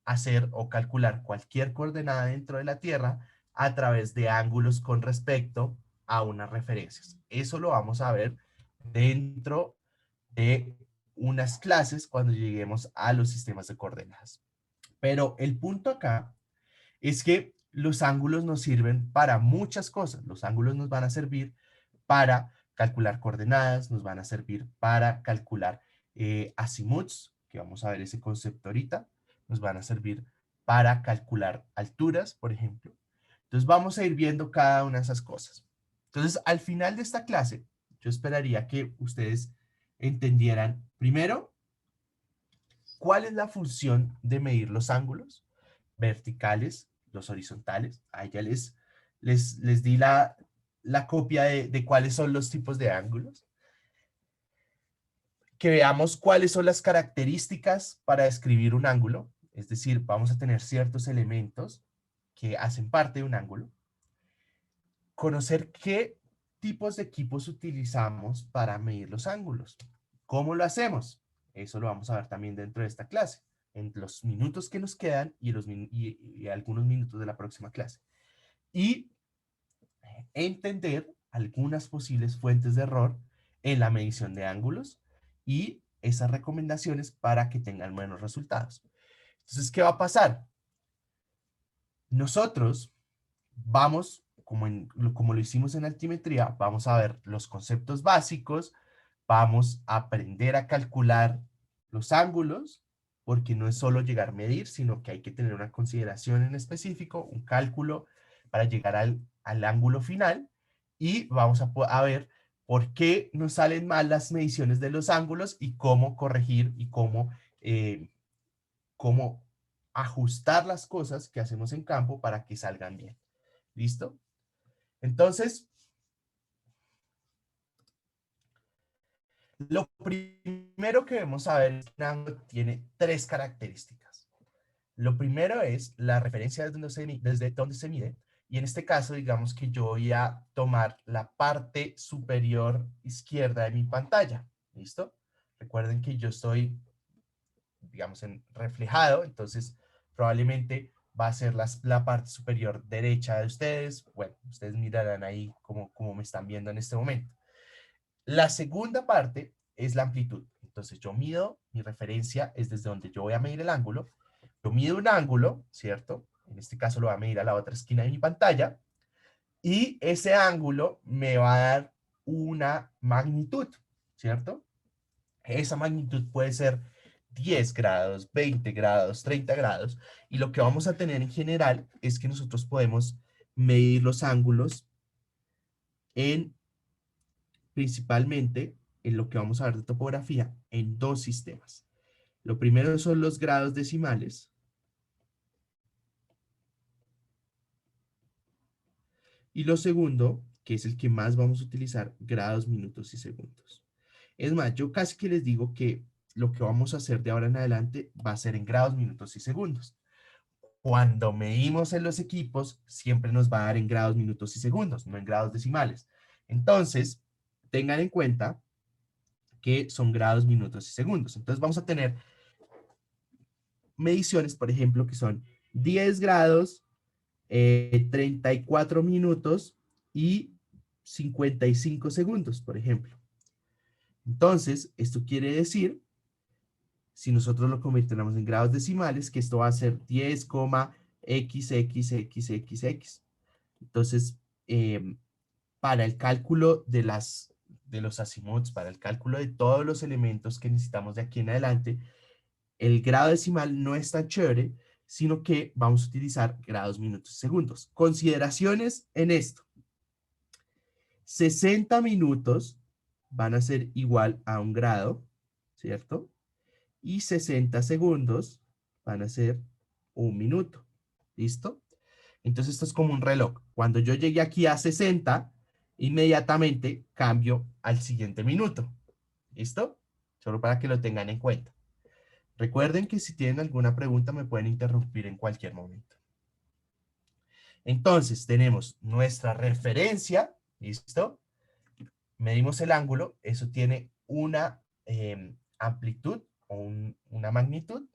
hacer o calcular cualquier coordenada dentro de la Tierra a través de ángulos con respecto a unas referencias. Eso lo vamos a ver dentro de unas clases cuando lleguemos a los sistemas de coordenadas. Pero el punto acá es que los ángulos nos sirven para muchas cosas. Los ángulos nos van a servir para calcular coordenadas, nos van a servir para calcular azimuths, que vamos a ver ese concepto ahorita, nos van a servir para calcular alturas, por ejemplo. Entonces vamos a ir viendo cada una de esas cosas. Entonces, al final de esta clase, yo esperaría que ustedes entendieran, primero, cuál es la función de medir los ángulos verticales, los horizontales. Ahí ya les di la copia de cuáles son los tipos de ángulos. Que veamos cuáles son las características para describir un ángulo. Es decir, vamos a tener ciertos elementos que hacen parte de un ángulo. Conocer qué tipos de equipos utilizamos para medir los ángulos. ¿Cómo lo hacemos? Eso lo vamos a ver también dentro de esta clase, en los minutos que nos quedan y algunos minutos de la próxima clase. Y entender algunas posibles fuentes de error en la medición de ángulos y esas recomendaciones para que tengan buenos resultados. Entonces, ¿qué va a pasar? Nosotros vamos, como lo hicimos en altimetría, vamos a ver los conceptos básicos, vamos a aprender a calcular los ángulos, porque no es solo llegar a medir, sino que hay que tener una consideración en específico, un cálculo para llegar al ángulo final, y vamos a ver por qué nos salen mal las mediciones de los ángulos y cómo corregir y cómo ajustar las cosas que hacemos en campo para que salgan bien. ¿Listo? Entonces, lo primero que debemos saber es que un ángulo tiene tres características. Lo primero es la referencia desde donde se mide, y en este caso, digamos que yo voy a tomar la parte superior izquierda de mi pantalla. ¿Listo? Recuerden que yo estoy, digamos, reflejado, entonces probablemente va a ser la parte superior derecha de ustedes. Bueno, ustedes mirarán ahí como me están viendo en este momento. La segunda parte es la amplitud. Entonces yo mido, mi referencia es desde donde yo voy a medir el ángulo. Yo mido un ángulo, ¿cierto? En este caso lo voy a medir a la otra esquina de mi pantalla. Y ese ángulo me va a dar una magnitud, ¿cierto? Esa magnitud puede ser 10 grados, 20 grados, 30 grados. Y lo que vamos a tener en general es que nosotros podemos medir los ángulos principalmente en lo que vamos a ver de topografía, en dos sistemas. Lo primero son los grados decimales. Y lo segundo, que es el que más vamos a utilizar, grados, minutos y segundos. Es más, yo casi que les digo que lo que vamos a hacer de ahora en adelante va a ser en grados, minutos y segundos. Cuando medimos en los equipos, siempre nos va a dar en grados, minutos y segundos, no en grados decimales. Entonces, tengan en cuenta que son grados, minutos y segundos. Entonces vamos a tener mediciones, por ejemplo, que son 10 grados, 34 minutos y 55 segundos, por ejemplo. Entonces, esto quiere decir, si nosotros lo convirtiéramos en grados decimales, que esto va a ser 10,xxxxx. Entonces, para el cálculo de las de los azimuths, para el cálculo de todos los elementos que necesitamos de aquí en adelante, el grado decimal no es tan chévere, sino que vamos a utilizar grados, minutos y segundos. Consideraciones en esto. 60 minutos van a ser igual a 1 grado, ¿cierto? Y 60 segundos van a ser 1 minuto. ¿Listo? Entonces esto es como un reloj. Cuando yo llegue aquí a 60, inmediatamente cambio al siguiente minuto. ¿Listo? Solo para que lo tengan en cuenta. Recuerden que si tienen alguna pregunta me pueden interrumpir en cualquier momento. Entonces tenemos nuestra referencia, ¿listo? Medimos el ángulo, eso tiene una amplitud o una magnitud.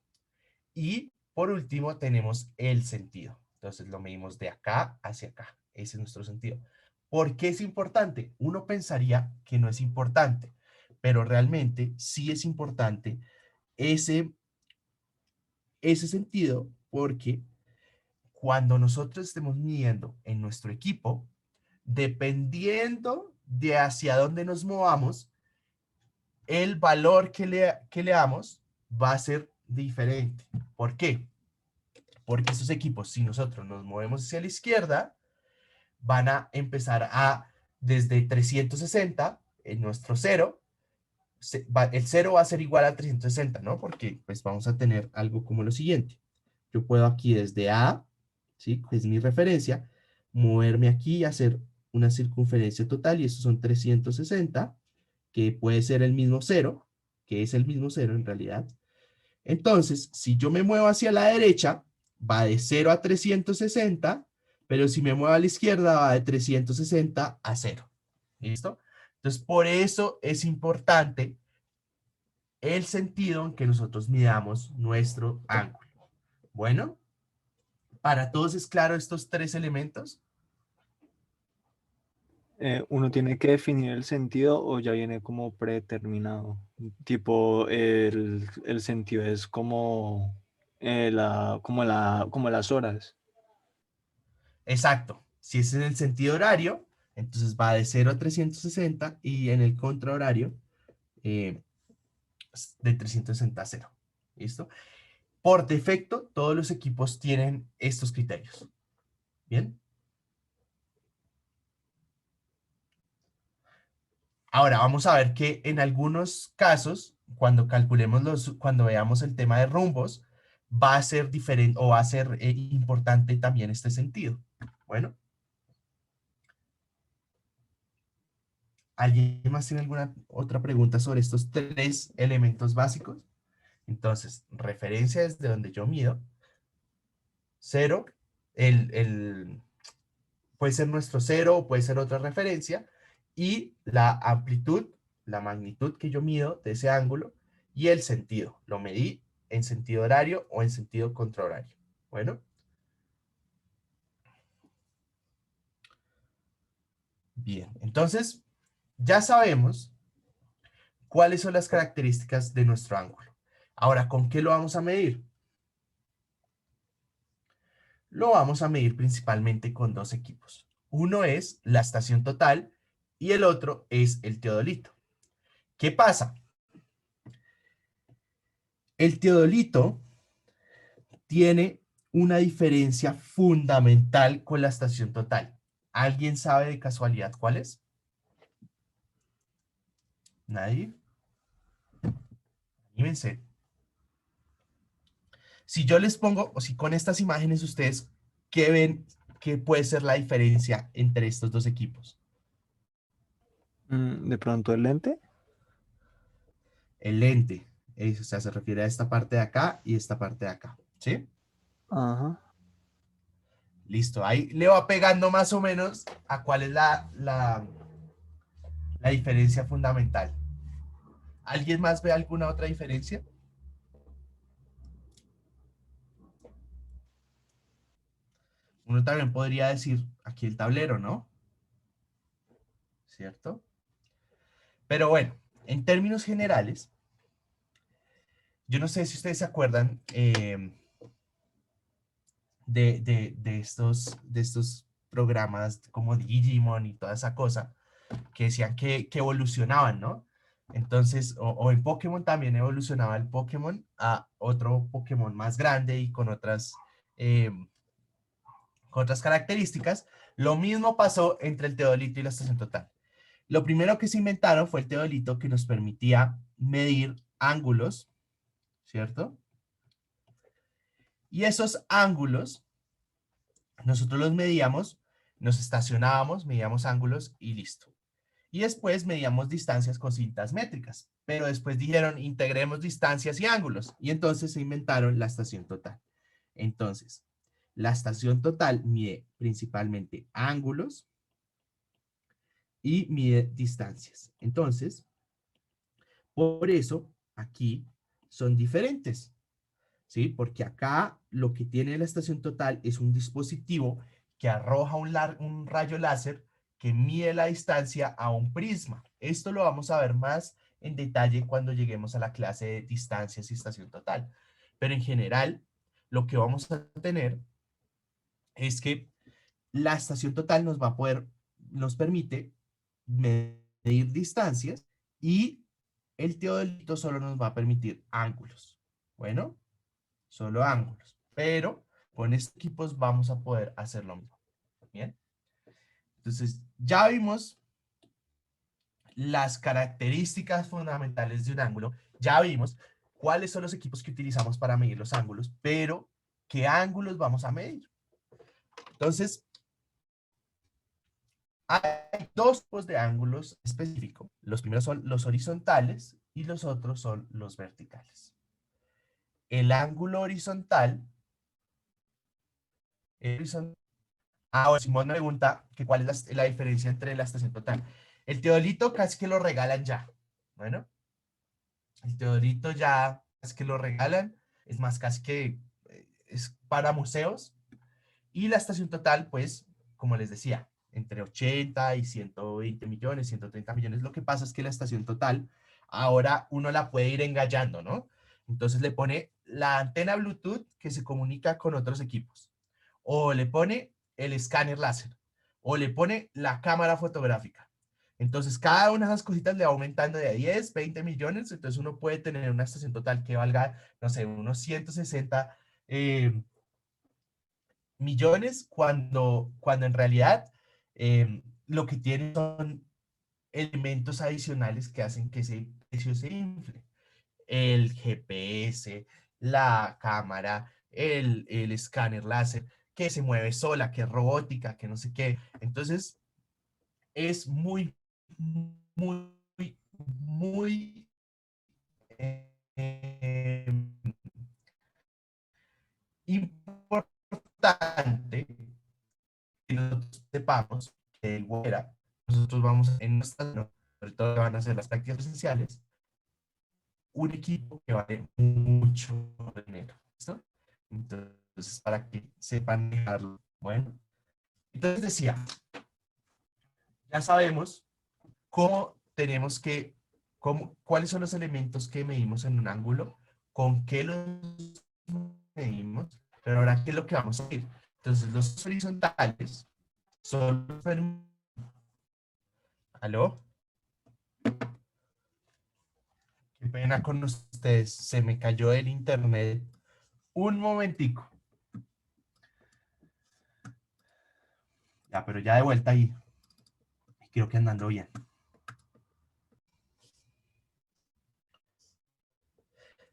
Y por último tenemos el sentido. Entonces lo medimos de acá hacia acá. Ese es nuestro sentido. ¿Por qué es importante? Uno pensaría que no es importante, pero realmente sí es importante ese sentido, porque cuando nosotros estemos midiendo en nuestro equipo, dependiendo de hacia dónde nos movamos, el valor que le damos va a ser diferente. ¿Por qué? Porque estos equipos, si nosotros nos movemos hacia la izquierda, van a empezar desde 360, en nuestro cero, el cero va a ser igual a 360, ¿no? Porque pues vamos a tener algo como lo siguiente. Yo puedo aquí desde A, ¿sí? Que es mi referencia, moverme aquí y hacer una circunferencia total, y estos son 360, que puede ser el mismo cero, que es el mismo cero en realidad. Entonces, si yo me muevo hacia la derecha, va de 0 a 360, pero si me muevo a la izquierda, va de 360 a 0. ¿Listo? Entonces, por eso es importante el sentido en que nosotros midamos nuestro ángulo. Bueno, ¿para todos es claro estos 3 elementos? ¿Uno tiene que definir el sentido o ya viene como predeterminado? Tipo, el sentido es como, como las horas. Exacto. Si es en el sentido horario, entonces va de 0 a 360, y en el contrahorario, de 360 a 0. ¿Listo? Por defecto, todos los equipos tienen estos criterios. ¿Bien? Ahora vamos a ver que en algunos casos, cuando cuando veamos el tema de rumbos, va a ser diferente, o va a ser importante también este sentido. Bueno. ¿Alguien más tiene alguna otra pregunta sobre estos 3 elementos básicos? Entonces, referencia es de donde yo mido. 0, puede ser nuestro 0 o puede ser otra referencia. Y la amplitud, la magnitud que yo mido de ese ángulo, y el sentido. Lo medí en sentido horario o en sentido contrahorario. Bueno. Bien, entonces ya sabemos cuáles son las características de nuestro ángulo. Ahora, ¿con qué lo vamos a medir? Lo vamos a medir principalmente con 2 equipos. Uno es la estación total y el otro es el teodolito. ¿Qué pasa? El teodolito tiene una diferencia fundamental con la estación total. ¿Alguien sabe de casualidad cuál es? ¿Nadie? Anímense. Si yo les pongo, o si con estas imágenes ustedes, ¿qué ven que puede ser la diferencia entre estos 2 equipos? De pronto el lente. El lente, o sea, se refiere a esta parte de acá y esta parte de acá, ¿sí? Ajá. Listo, ahí le va pegando más o menos a cuál es la diferencia fundamental. ¿Alguien más ve alguna otra diferencia? Uno también podría decir aquí el tablero, ¿no? ¿Cierto? Pero bueno, en términos generales, yo no sé si ustedes se acuerdan de estos programas como Digimon y toda esa cosa, que decían que evolucionaban, ¿no? Entonces, o en Pokémon también evolucionaba el Pokémon a otro Pokémon más grande y con otras características. Lo mismo pasó entre el teodolito y la estación total. Lo primero que se inventaron fue el teodolito, que nos permitía medir ángulos, ¿cierto? Y esos ángulos, nosotros los medíamos, nos estacionábamos, medíamos ángulos y listo. Y después medíamos distancias con cintas métricas. Pero después dijeron, integremos distancias y ángulos. Y entonces se inventaron la estación total. Entonces, la estación total mide principalmente ángulos y mide distancias. Entonces, por eso aquí son diferentes, ¿sí? Porque acá lo que tiene la estación total es un dispositivo que arroja un rayo láser que mide la distancia a un prisma. Esto lo vamos a ver más en detalle cuando lleguemos a la clase de distancias y estación total. Pero en general, lo que vamos a tener es que la estación total nos permite medir distancias y el teodolito solo nos va a permitir ángulos. Bueno, solo ángulos. Pero con estos equipos vamos a poder hacer lo mismo. Bien. Entonces, ya vimos las características fundamentales de un ángulo. Ya vimos cuáles son los equipos que utilizamos para medir los ángulos, pero ¿qué ángulos vamos a medir? Entonces, hay dos tipos de ángulos específicos. Los primeros son los horizontales y los otros son los verticales. El ángulo horizontal. Ahora, Simón me pregunta que cuál es la diferencia entre la estación total. El teodolito casi que lo regalan ya. Bueno, el teodolito ya es que lo regalan. Es más, casi que es para museos. Y la estación total, pues, como les decía, entre 80 y 120 millones, 130 millones. Lo que pasa es que la estación total, ahora uno la puede ir engallando, ¿no? Entonces le pone la antena Bluetooth que se comunica con otros equipos. O le pone el escáner láser. O le pone la cámara fotográfica. Entonces, cada una de esas cositas le va aumentando de a 10, 20 millones. Entonces, uno puede tener una estación total que valga, no sé, unos 160 millones cuando en realidad lo que tiene son elementos adicionales que hacen que ese precio se infle. El GPS, la cámara, el escáner láser, que se mueve sola, que es robótica, que no sé qué. Entonces, es muy, muy, muy importante que nosotros sepamos que igual nosotros vamos en nuestra, sobre todo que van a ser las prácticas presenciales, un equipo que vale mucho dinero. ¿Listo? Entonces, para que sepan manejarlo. Bueno, entonces decía, ya sabemos cómo tenemos que, cuáles son los elementos que medimos en un ángulo, con qué los medimos, pero ahora qué es lo que vamos a medir. Entonces, los horizontales son los... ¿Aló? Qué pena con ustedes, se me cayó el internet. Un momentico. Ya, pero ya de vuelta ahí. Creo que andando bien.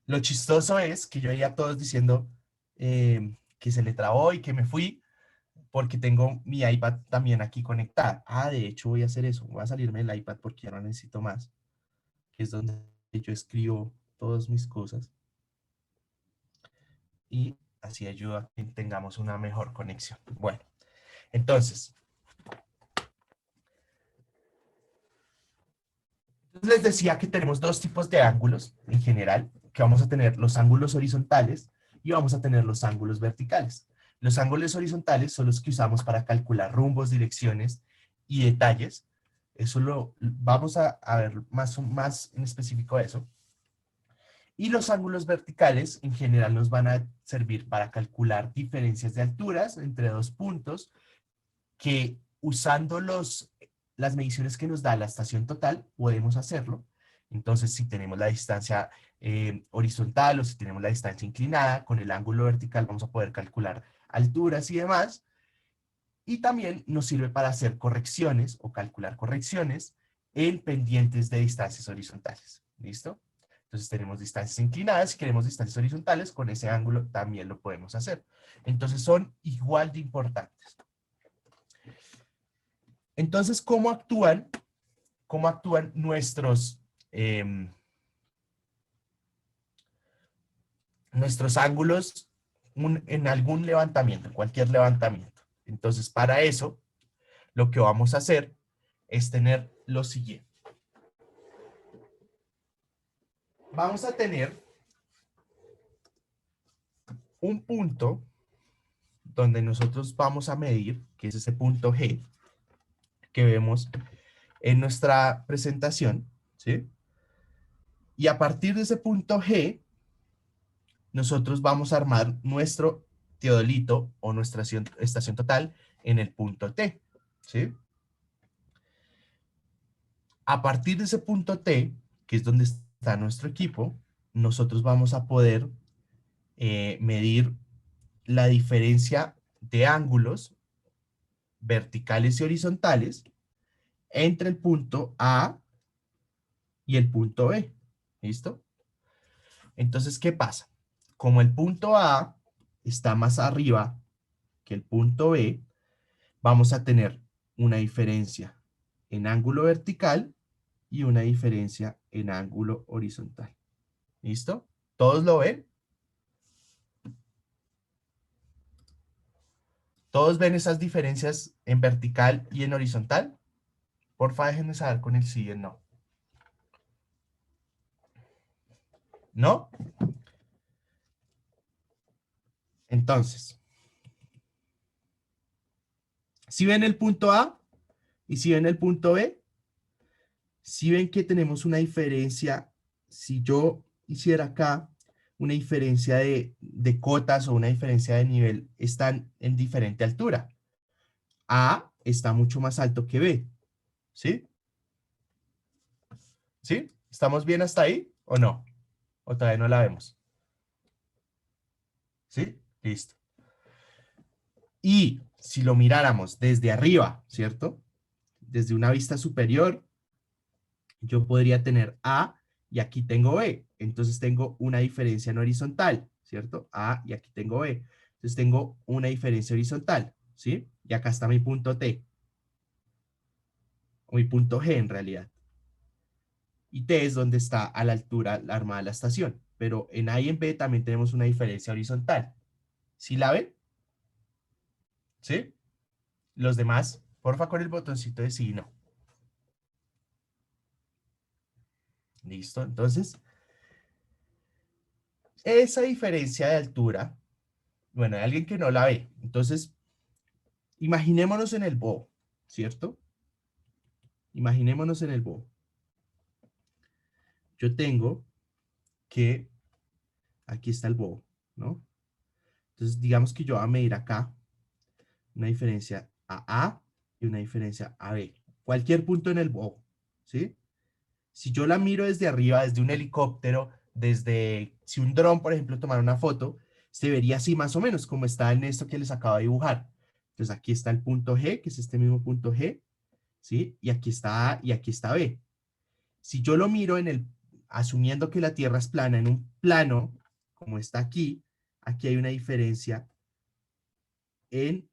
Lo chistoso es que yo veía a todos diciendo que se le trabó y que me fui porque tengo mi iPad también aquí conectada. Ah, de hecho voy a hacer eso. Voy a salirme del iPad porque ya no necesito más. Que es donde yo escribo todas mis cosas. Y así ayuda a que tengamos una mejor conexión. Bueno, entonces les decía que tenemos dos tipos de ángulos en general, que vamos a tener los ángulos horizontales y vamos a tener los ángulos verticales. Los ángulos horizontales son los que usamos para calcular rumbos, direcciones y detalles. Eso lo vamos a ver más en específico eso. Y los ángulos verticales en general nos van a servir para calcular diferencias de alturas entre dos puntos que usando las mediciones que nos da la estación total, podemos hacerlo. Entonces, si tenemos la distancia horizontal o si tenemos la distancia inclinada, con el ángulo vertical vamos a poder calcular alturas y demás. Y también nos sirve para hacer correcciones o calcular correcciones en pendientes de distancias horizontales. ¿Listo? Entonces tenemos distancias inclinadas, si queremos distancias horizontales, con ese ángulo también lo podemos hacer. Entonces son igual de importantes. Entonces, ¿cómo actúan nuestros ángulos en algún levantamiento, en cualquier levantamiento? Entonces, para eso, lo que vamos a hacer es tener lo siguiente. Vamos a tener un punto donde nosotros vamos a medir, que es ese punto G, que vemos en nuestra presentación, ¿sí? Y a partir de ese punto G, nosotros vamos a armar nuestro teodolito o nuestra estación total en el punto T, ¿sí? A partir de ese punto T, que es donde está nuestro equipo, nosotros vamos a poder medir la diferencia de ángulos verticales y horizontales entre el punto A y el punto B. ¿Listo? Entonces, ¿qué pasa? Como el punto A está más arriba que el punto B, vamos a tener una diferencia en ángulo vertical y una diferencia en ángulo horizontal. ¿Listo? ¿Todos lo ven? ¿Todos ven esas diferencias en vertical y en horizontal? Porfa, déjenme saber con el sí y el no. ¿No? Entonces, si ven el punto A y si ven el punto B, si ven que tenemos una diferencia, si yo hiciera acá una diferencia de cotas o una diferencia de nivel, están en diferente altura. A está mucho más alto que B, ¿sí? ¿Sí? ¿Estamos bien hasta ahí o no? ¿O todavía no la vemos? ¿Sí? Listo. Y si lo miráramos desde arriba, ¿cierto? Desde una vista superior, yo podría tener A y aquí tengo B. Entonces tengo una diferencia en horizontal, ¿cierto? A y aquí tengo B. Entonces tengo una diferencia horizontal, ¿sí? Y acá está mi punto T. O mi punto G en realidad. Y T es donde está a la altura armada la estación. Pero en A y en B también tenemos una diferencia horizontal. ¿Sí la ven? ¿Sí? Los demás, porfa con el botoncito de sí y no. Listo, entonces, esa diferencia de altura, bueno, hay alguien que no la ve. Entonces, imaginémonos en el bowl, ¿cierto? Imaginémonos en el bowl. Yo tengo que, aquí está el bowl, ¿no? Entonces, digamos que yo voy a medir acá una diferencia a A y una diferencia a B. Cualquier punto en el bowl, ¿sí? Si yo la miro desde arriba, desde un helicóptero, si un dron, por ejemplo, tomara una foto, se vería así más o menos, como está en esto que les acabo de dibujar. Entonces aquí está el punto G, que es este mismo punto G, ¿sí? Y aquí está A y aquí está B. Si yo lo miro asumiendo que la Tierra es plana, en un plano, como está aquí, aquí hay una diferencia en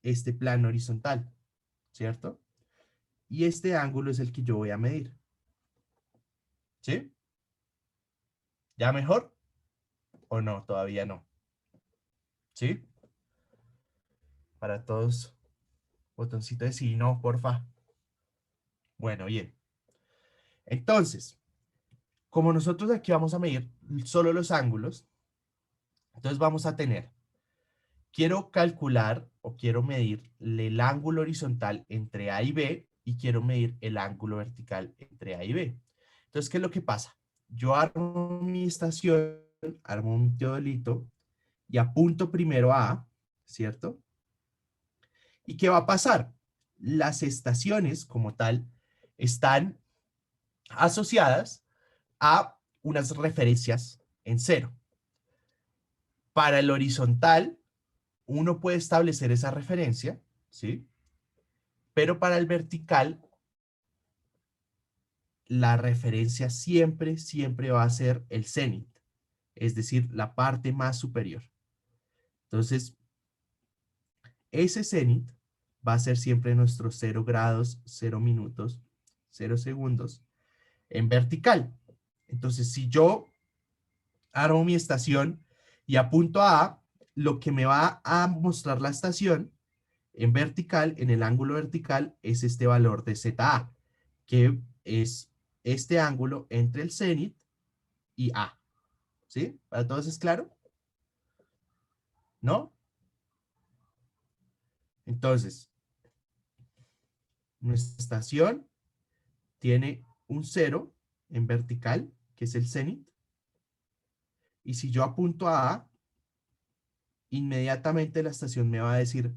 este plano horizontal, ¿cierto? Y este ángulo es el que yo voy a medir. ¿Sí? ¿Ya mejor? ¿O no? Todavía no. ¿Sí? Para todos, botoncito de sí, no, porfa. Bueno, bien. Entonces, como nosotros aquí vamos a medir solo los ángulos, entonces vamos a tener, quiero calcular o quiero medir el ángulo horizontal entre A y B y quiero medir el ángulo vertical entre A y B. Entonces, ¿qué es lo que pasa? Yo armo mi estación, armo mi teodolito y apunto primero a A, ¿cierto? ¿Y qué va a pasar? las estaciones como tal están asociadas a unas referencias en cero. Para el horizontal, uno puede establecer esa referencia, ¿sí? Pero para el vertical, la referencia siempre, siempre va a ser el cenit, es decir, la parte más superior. Entonces, ese cenit va a ser siempre nuestros 0 grados, 0 minutos, 0 segundos en vertical. Entonces, si yo armo mi estación y apunto a A, lo que me va a mostrar la estación en vertical, en el ángulo vertical, es este valor de ZA, que es este ángulo entre el cenit y A. ¿Sí? ¿Para todos es claro? ¿No? Entonces, nuestra estación tiene un 0 en vertical, que es el cenit. Y si yo apunto a A, inmediatamente la estación me va a decir,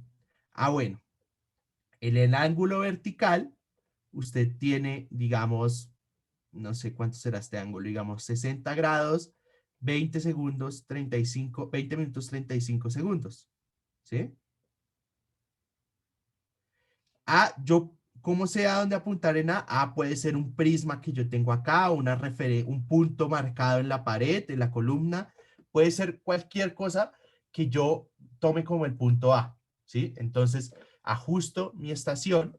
ah, bueno, en el ángulo vertical, usted tiene, digamos, no sé cuánto será este ángulo, digamos 60 grados, 20 segundos, 35, 20 minutos, 35 segundos. ¿Sí? A, yo, ¿cómo sé a dónde apuntar en A? A puede ser un prisma que yo tengo acá, un punto marcado en la pared, en la columna. Puede ser cualquier cosa que yo tome como el punto A. ¿Sí? Entonces, ajusto mi estación.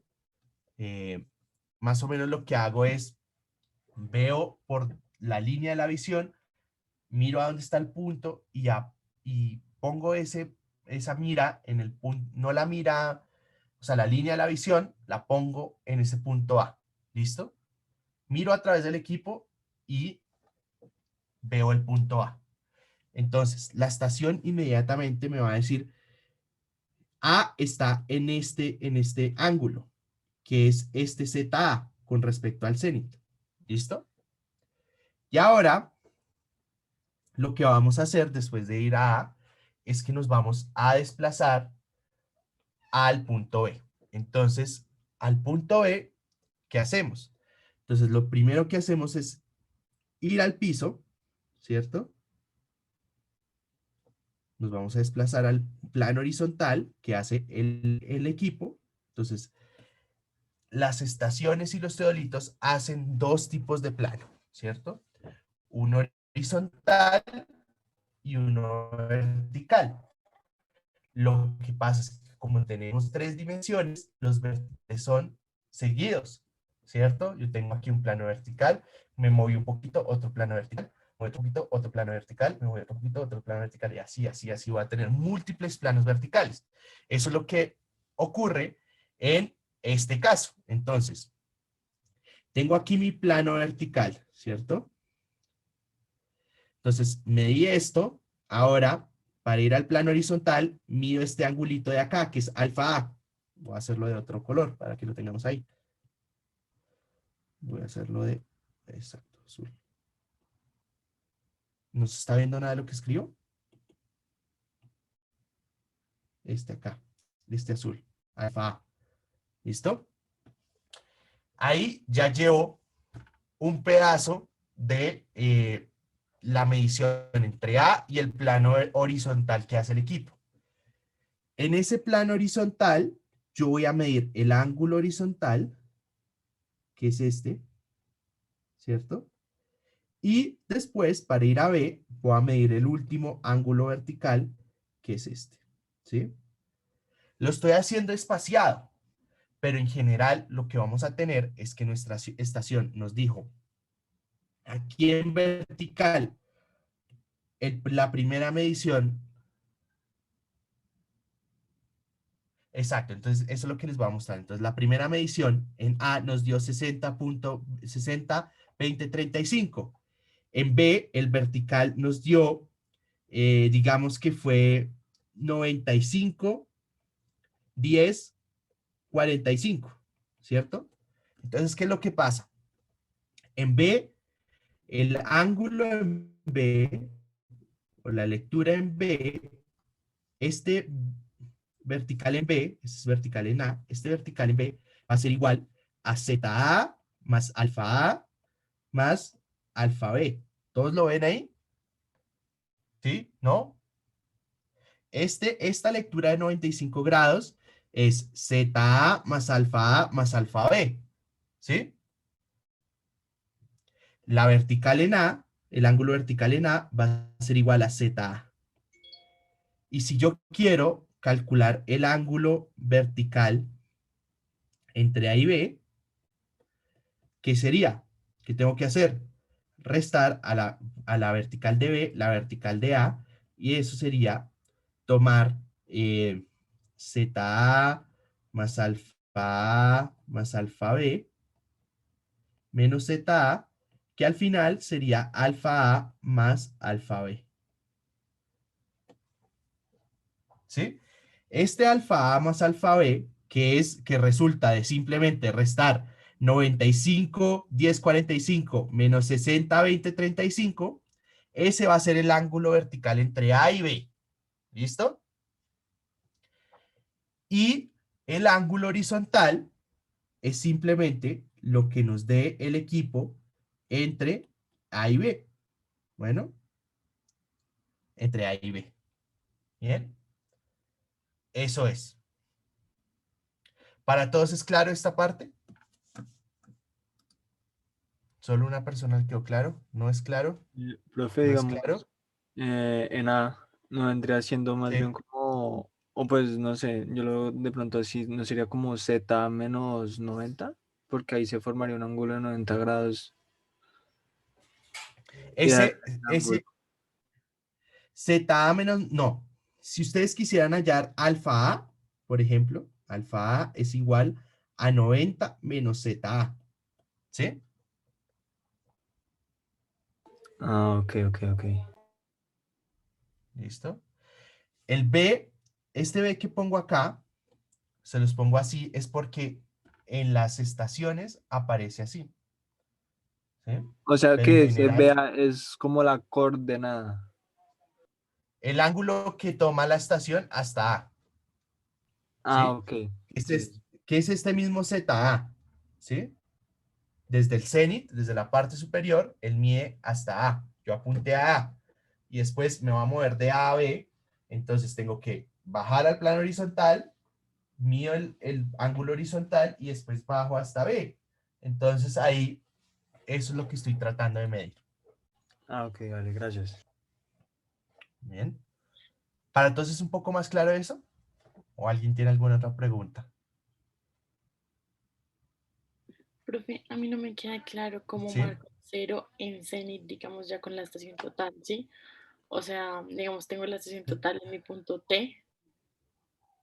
Más o menos lo que hago es, veo por la línea de la visión, miro a dónde está el punto y pongo esa mira en el punto, no la mira, o sea, la línea de la visión, la pongo en ese punto A. ¿Listo? Miro a través del equipo y veo el punto A. Entonces, la estación inmediatamente me va a decir, A está en este ángulo, que es este ZA con respecto al cenit. ¿Listo? Y ahora, lo que vamos a hacer después de ir a A es que nos vamos a desplazar al punto B. Entonces, al punto B, ¿qué hacemos? Entonces, lo primero que hacemos es ir al piso, ¿cierto? Nos vamos a desplazar al plano horizontal que hace el equipo. Entonces, las estaciones y los teodolitos hacen dos tipos de plano, ¿cierto? Uno horizontal y uno vertical. Lo que pasa es que como tenemos tres dimensiones, los vértices son seguidos, ¿cierto? Yo tengo aquí un plano vertical, me moví un poquito, otro plano vertical, me voy otro poquito, otro plano vertical, me voy otro poquito, otro plano vertical, y así, así, así voy a tener múltiples planos verticales. Eso es lo que ocurre en este caso. Entonces, tengo aquí mi plano vertical, ¿cierto? Entonces, medí esto. Ahora, para ir al plano horizontal, mido este angulito de acá, que es alfa A. Voy a hacerlo de otro color para que lo tengamos ahí. Voy a hacerlo de, exacto, azul. ¿No se está viendo nada de lo que escribo? Este acá, este azul, alfa A. ¿Listo? Ahí ya llevo un pedazo de la medición entre A y el plano horizontal que hace el equipo. En ese plano horizontal, yo voy a medir el ángulo horizontal, que es este, ¿cierto? Y después, para ir a B, voy a medir el último ángulo vertical, que es este, ¿sí? Lo estoy haciendo espaciado, pero en general lo que vamos a tener es que nuestra estación nos dijo, aquí en vertical, la primera medición. Exacto, entonces eso es lo que les voy a mostrar. Entonces la primera medición en A nos dio 60.60, 20, 35. En B el vertical nos dio, digamos que fue 95, 10, 45, ¿cierto? Entonces, ¿qué es lo que pasa? En B, el ángulo en B, o la lectura en B, este vertical en B, este es vertical en A, este vertical en B va a ser igual a ZA más alfa A más alfa B. ¿Todos lo ven ahí? ¿Sí? ¿No? Esta lectura de 95 grados es ZA más alfa B. ¿Sí? La vertical en A, el ángulo vertical en A va a ser igual a ZA. Y si yo quiero calcular el ángulo vertical entre A y B, ¿qué sería? ¿Qué tengo que hacer? Restar a la vertical de B, la vertical de A, y eso sería tomar ZA más alfa A más alfa B menos ZA, que al final sería alfa A más alfa B. ¿Sí? Este alfa A más alfa B, que resulta de simplemente restar 95, 10, 45 menos 60, 20, 35, ese va a ser el ángulo vertical entre A y B. ¿Listo? Y el ángulo horizontal es simplemente lo que nos dé el equipo entre A y B. Bueno, entre A y B. Bien. Eso es. ¿Para todos es claro esta parte? ¿Solo una persona le quedó claro? ¿No es claro? Profe, ¿No es digamos, claro? en A no vendría siendo más Sí. bien como, o pues no sé, de pronto así, ¿no sería como Z menos 90? Porque ahí se formaría un ángulo de 90 grados. Y daría Ese, el ángulo. ese ZA menos, no. Si ustedes quisieran hallar alfa A, por ejemplo, alfa A es igual a 90 menos ZA. ¿Sí? Ah, ok, ok, ok. ¿Listo? El B, este B que pongo acá, se los pongo así, es porque en las estaciones aparece así. ¿Sí? O sea Pero en que ese general, BA es como la coordenada. el ángulo que toma la estación hasta A. Ah, ¿Sí? ok. Que es este mismo ZA. ¿Sí? Desde el cenit, desde la parte superior, él mide hasta A. Yo apunté a A y después me va a mover de A a B. Entonces tengo que bajar al plano horizontal, mido el ángulo horizontal y después bajo hasta B. Entonces ahí, eso es lo que estoy tratando de medir. Ah, ok, vale, gracias. Bien. ¿Para entonces un poco más claro eso? ¿O alguien tiene alguna otra pregunta? Profe, a mí no me queda claro cómo ¿Sí? marco cero en cenit, digamos ya con la estación total, ¿sí? O sea, digamos, tengo la estación total en mi punto T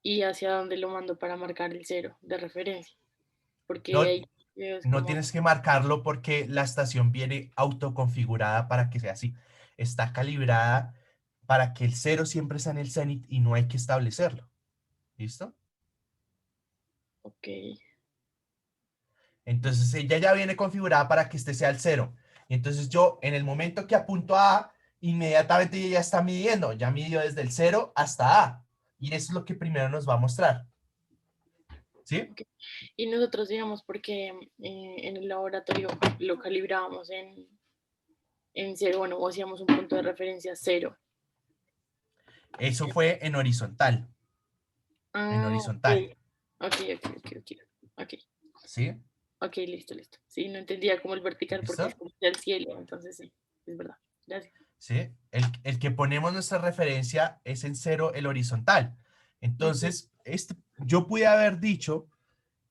y hacia dónde lo mando para marcar el cero de referencia. Porque No, ahí es no como, tienes que marcarlo porque la estación viene autoconfigurada para que sea así. Está calibrada para que el cero siempre está en el cenit y no hay que establecerlo. ¿Listo? ok, Entonces ella ya viene configurada para que este sea el cero. Y entonces yo, en el momento que apunto a A, inmediatamente ella ya está midiendo. Ya midió desde el cero hasta A. Y eso es lo que primero nos va a mostrar. ¿Sí? ok. Y nosotros, digamos, porque en el laboratorio lo calibrábamos en cero, bueno, o hacíamos un punto de referencia cero. Eso fue en horizontal. En Ah, horizontal. ok, ok, ok, ok, ok, ok. ¿Sí? Ok, listo, listo. Sí, no entendía como el vertical porque es ¿Listo? como el cielo, entonces sí, es verdad. Gracias. ¿Sí? El que ponemos nuestra referencia es en cero el horizontal. Ujú. Entonces, yo pude haber dicho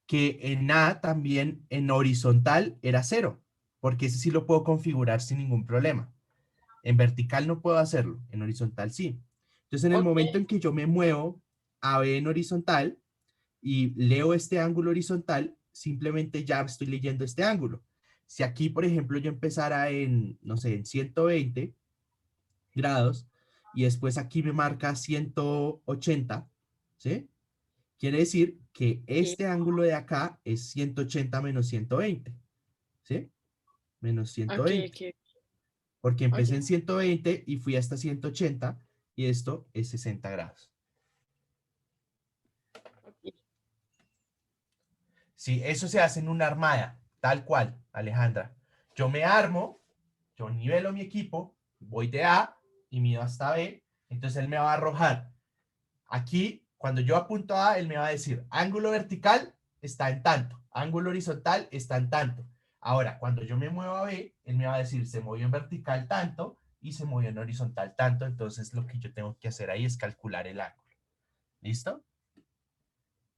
que en A también en horizontal era cero, porque ese sí lo puedo configurar sin ningún problema. En vertical no puedo hacerlo, en horizontal sí. Entonces, en el Ok, momento en que yo me muevo a B en horizontal y leo este ángulo horizontal, simplemente ya estoy leyendo este ángulo. Si aquí, por ejemplo, yo empezara en, no sé, en 120 grados y después aquí me marca 180, ¿sí? Quiere decir que sí, este ángulo de acá es 180 menos 120, ¿sí? Menos ok, 120, ok, porque ok. empecé en 120 y fui hasta 180 y esto es 60 grados. Sí, eso se hace en una armada, tal cual, Alejandra. Yo me armo, yo nivelo mi equipo, voy de A y mido hasta B, entonces él me va a arrojar. Aquí, cuando yo apunto a A, él me va a decir, ángulo vertical está en tanto, ángulo horizontal está en tanto. Ahora, cuando yo me muevo a B, él me va a decir, se movió en vertical tanto y se movió en horizontal tanto, entonces lo que yo tengo que hacer ahí es calcular el ángulo. ¿Listo?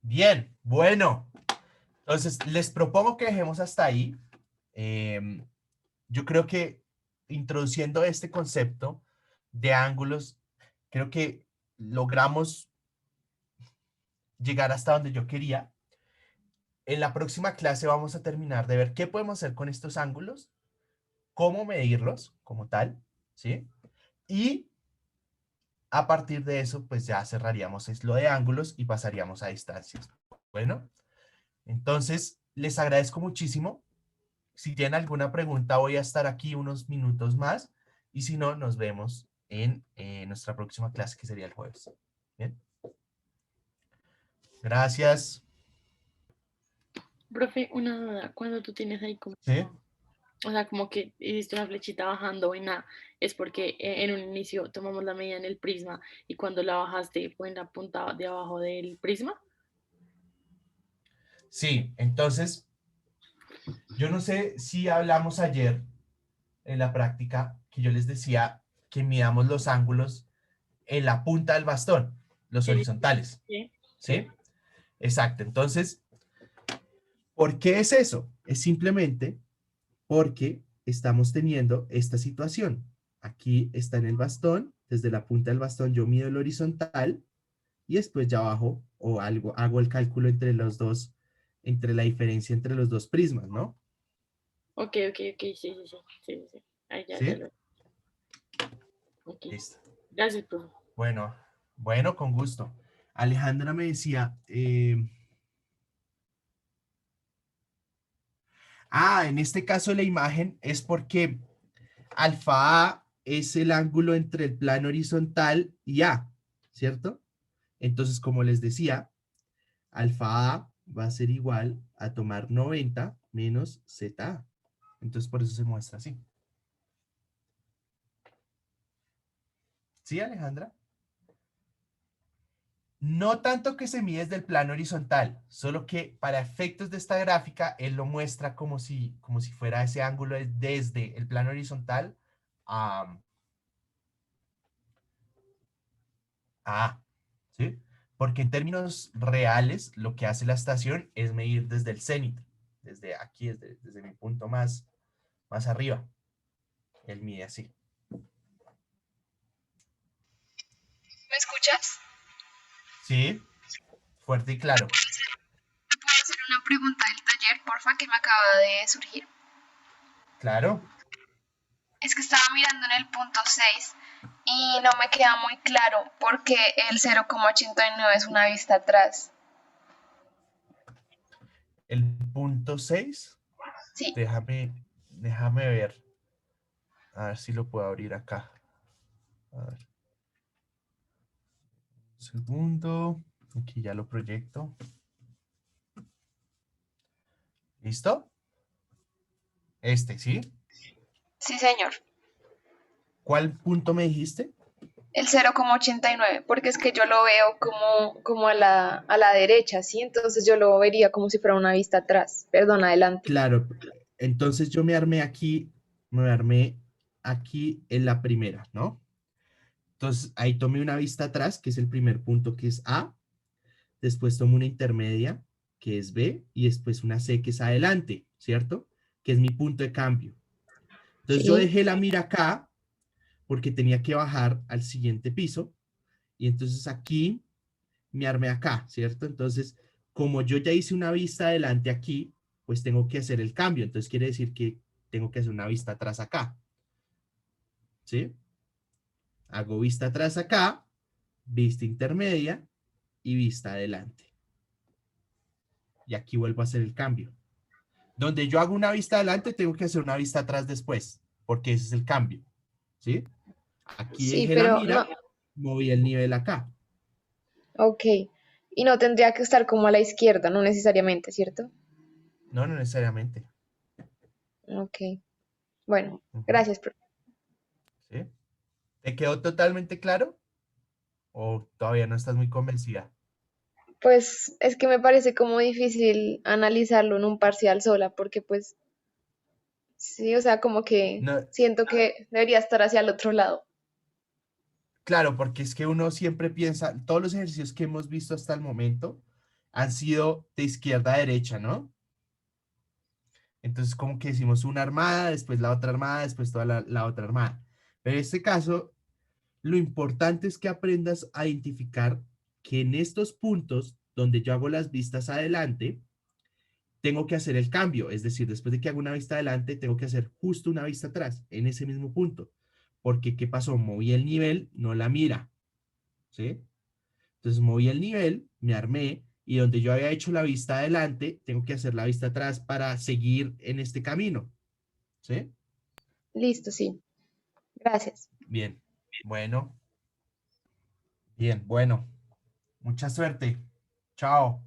Bien, bueno. Entonces, les propongo que dejemos hasta ahí. Yo creo que introduciendo este concepto de ángulos, creo que logramos llegar hasta donde yo quería. En la próxima clase vamos a terminar de ver qué podemos hacer con estos ángulos, cómo medirlos como tal, ¿sí? Y a partir de eso, pues ya cerraríamos lo de ángulos y pasaríamos a distancias. Bueno, entonces les agradezco muchísimo. Si tienen alguna pregunta, voy a estar aquí unos minutos más y si no, nos vemos en nuestra próxima clase que sería el jueves. Bien. Gracias. Profe, una duda, cuando tú tienes ahí como, ¿Sí? o sea, como que hiciste una flechita bajando en A, es porque en un inicio tomamos la medida en el prisma y cuando la bajaste fue en la punta de abajo del prisma. Sí, entonces, yo no sé si hablamos ayer en la práctica que yo les decía que midamos los ángulos en la punta del bastón, los Sí, horizontales, sí, sí. ¿sí? Exacto. Entonces, ¿por qué es eso? Es simplemente porque estamos teniendo esta situación. Aquí está en el bastón, desde la punta del bastón yo mido el horizontal y después ya abajo o algo, hago el cálculo entre los dos, entre la diferencia entre los dos prismas, ¿no? Ok, ok, ok, sí, sí, sí, sí, sí, sí. Ahí ya, ya ¿Sí? lo. Ok. Listo. Gracias, profe. Bueno, bueno, con gusto. Alejandra me decía, en este caso la imagen es porque alfa A es el ángulo entre el plano horizontal y A, ¿cierto? Entonces, como les decía, alfa A va a ser igual a tomar 90 menos ZA. Entonces, por eso se muestra así. ¿Sí, Alejandra? No tanto que se mide desde el plano horizontal, solo que para efectos de esta gráfica, él lo muestra como si fuera ese ángulo desde el plano horizontal a A, ¿sí? Porque en términos reales, lo que hace la estación es medir desde el cenit, desde aquí, desde mi punto más arriba. Él mide así. ¿Me escuchas? ¿Sí? Fuerte y claro. ¿Me puedo hacer una pregunta del taller, porfa, que me acaba de surgir? Claro. Es que estaba mirando en el punto 6 y no me queda muy claro porque el 0,89 es una vista atrás. El punto 6, Sí, déjame ver. A ver si lo puedo abrir acá. A ver. Un segundo. Aquí ya lo proyecto. ¿Listo? ¿Sí? sí, señor. ¿Cuál punto me dijiste? El 0,89, porque es que yo lo veo como a la derecha, ¿sí? Entonces yo lo vería como si fuera una vista atrás, perdón, adelante. Claro. Entonces yo me armé aquí en la primera, ¿no? Entonces ahí tomé una vista atrás, que es el primer punto, que es A. Después tomo una intermedia, que es B, y después una C, que es adelante, ¿cierto? Que es mi punto de cambio. Entonces yo Sí, dejé la mira acá porque tenía que bajar al siguiente piso y entonces aquí me armé acá, ¿cierto? Entonces, como yo ya hice una vista adelante aquí, pues tengo que hacer el cambio. Entonces quiere decir que tengo que hacer una vista atrás acá, ¿sí? Hago vista atrás acá, vista intermedia y vista adelante. Y aquí vuelvo a hacer el cambio. Donde yo hago una vista adelante, tengo que hacer una vista atrás después, porque ese es el cambio, ¿sí? Aquí sí, dejé la pero no, mira, moví el nivel acá. ok. Y no tendría que estar como a la izquierda, no necesariamente, ¿cierto? No, no necesariamente. Ok. Bueno, Ujú. gracias, profe. ¿Sí? ¿Te quedó totalmente claro? ¿O todavía no estás muy convencida? Pues es que me parece como difícil analizarlo en un parcial sola, porque pues sí, o sea, como que No, siento que debería estar hacia el otro lado. claro, porque es que uno siempre piensa, todos los ejercicios que hemos visto hasta el momento han sido de izquierda a derecha, ¿no? Entonces, como que decimos una armada, después la otra armada, después toda la otra armada. Pero en este caso, lo importante es que aprendas a identificar que en estos puntos donde yo hago las vistas adelante, tengo que hacer el cambio. Es decir, después de que hago una vista adelante, tengo que hacer justo una vista atrás, en ese mismo punto. Porque, ¿qué pasó? Moví el nivel, no la mira, ¿sí? Entonces moví el nivel, me armé y donde yo había hecho la vista adelante, tengo que hacer la vista atrás para seguir en este camino, ¿sí? Listo, sí. Gracias. Bien, bueno, bien, bueno. Mucha suerte. Chao.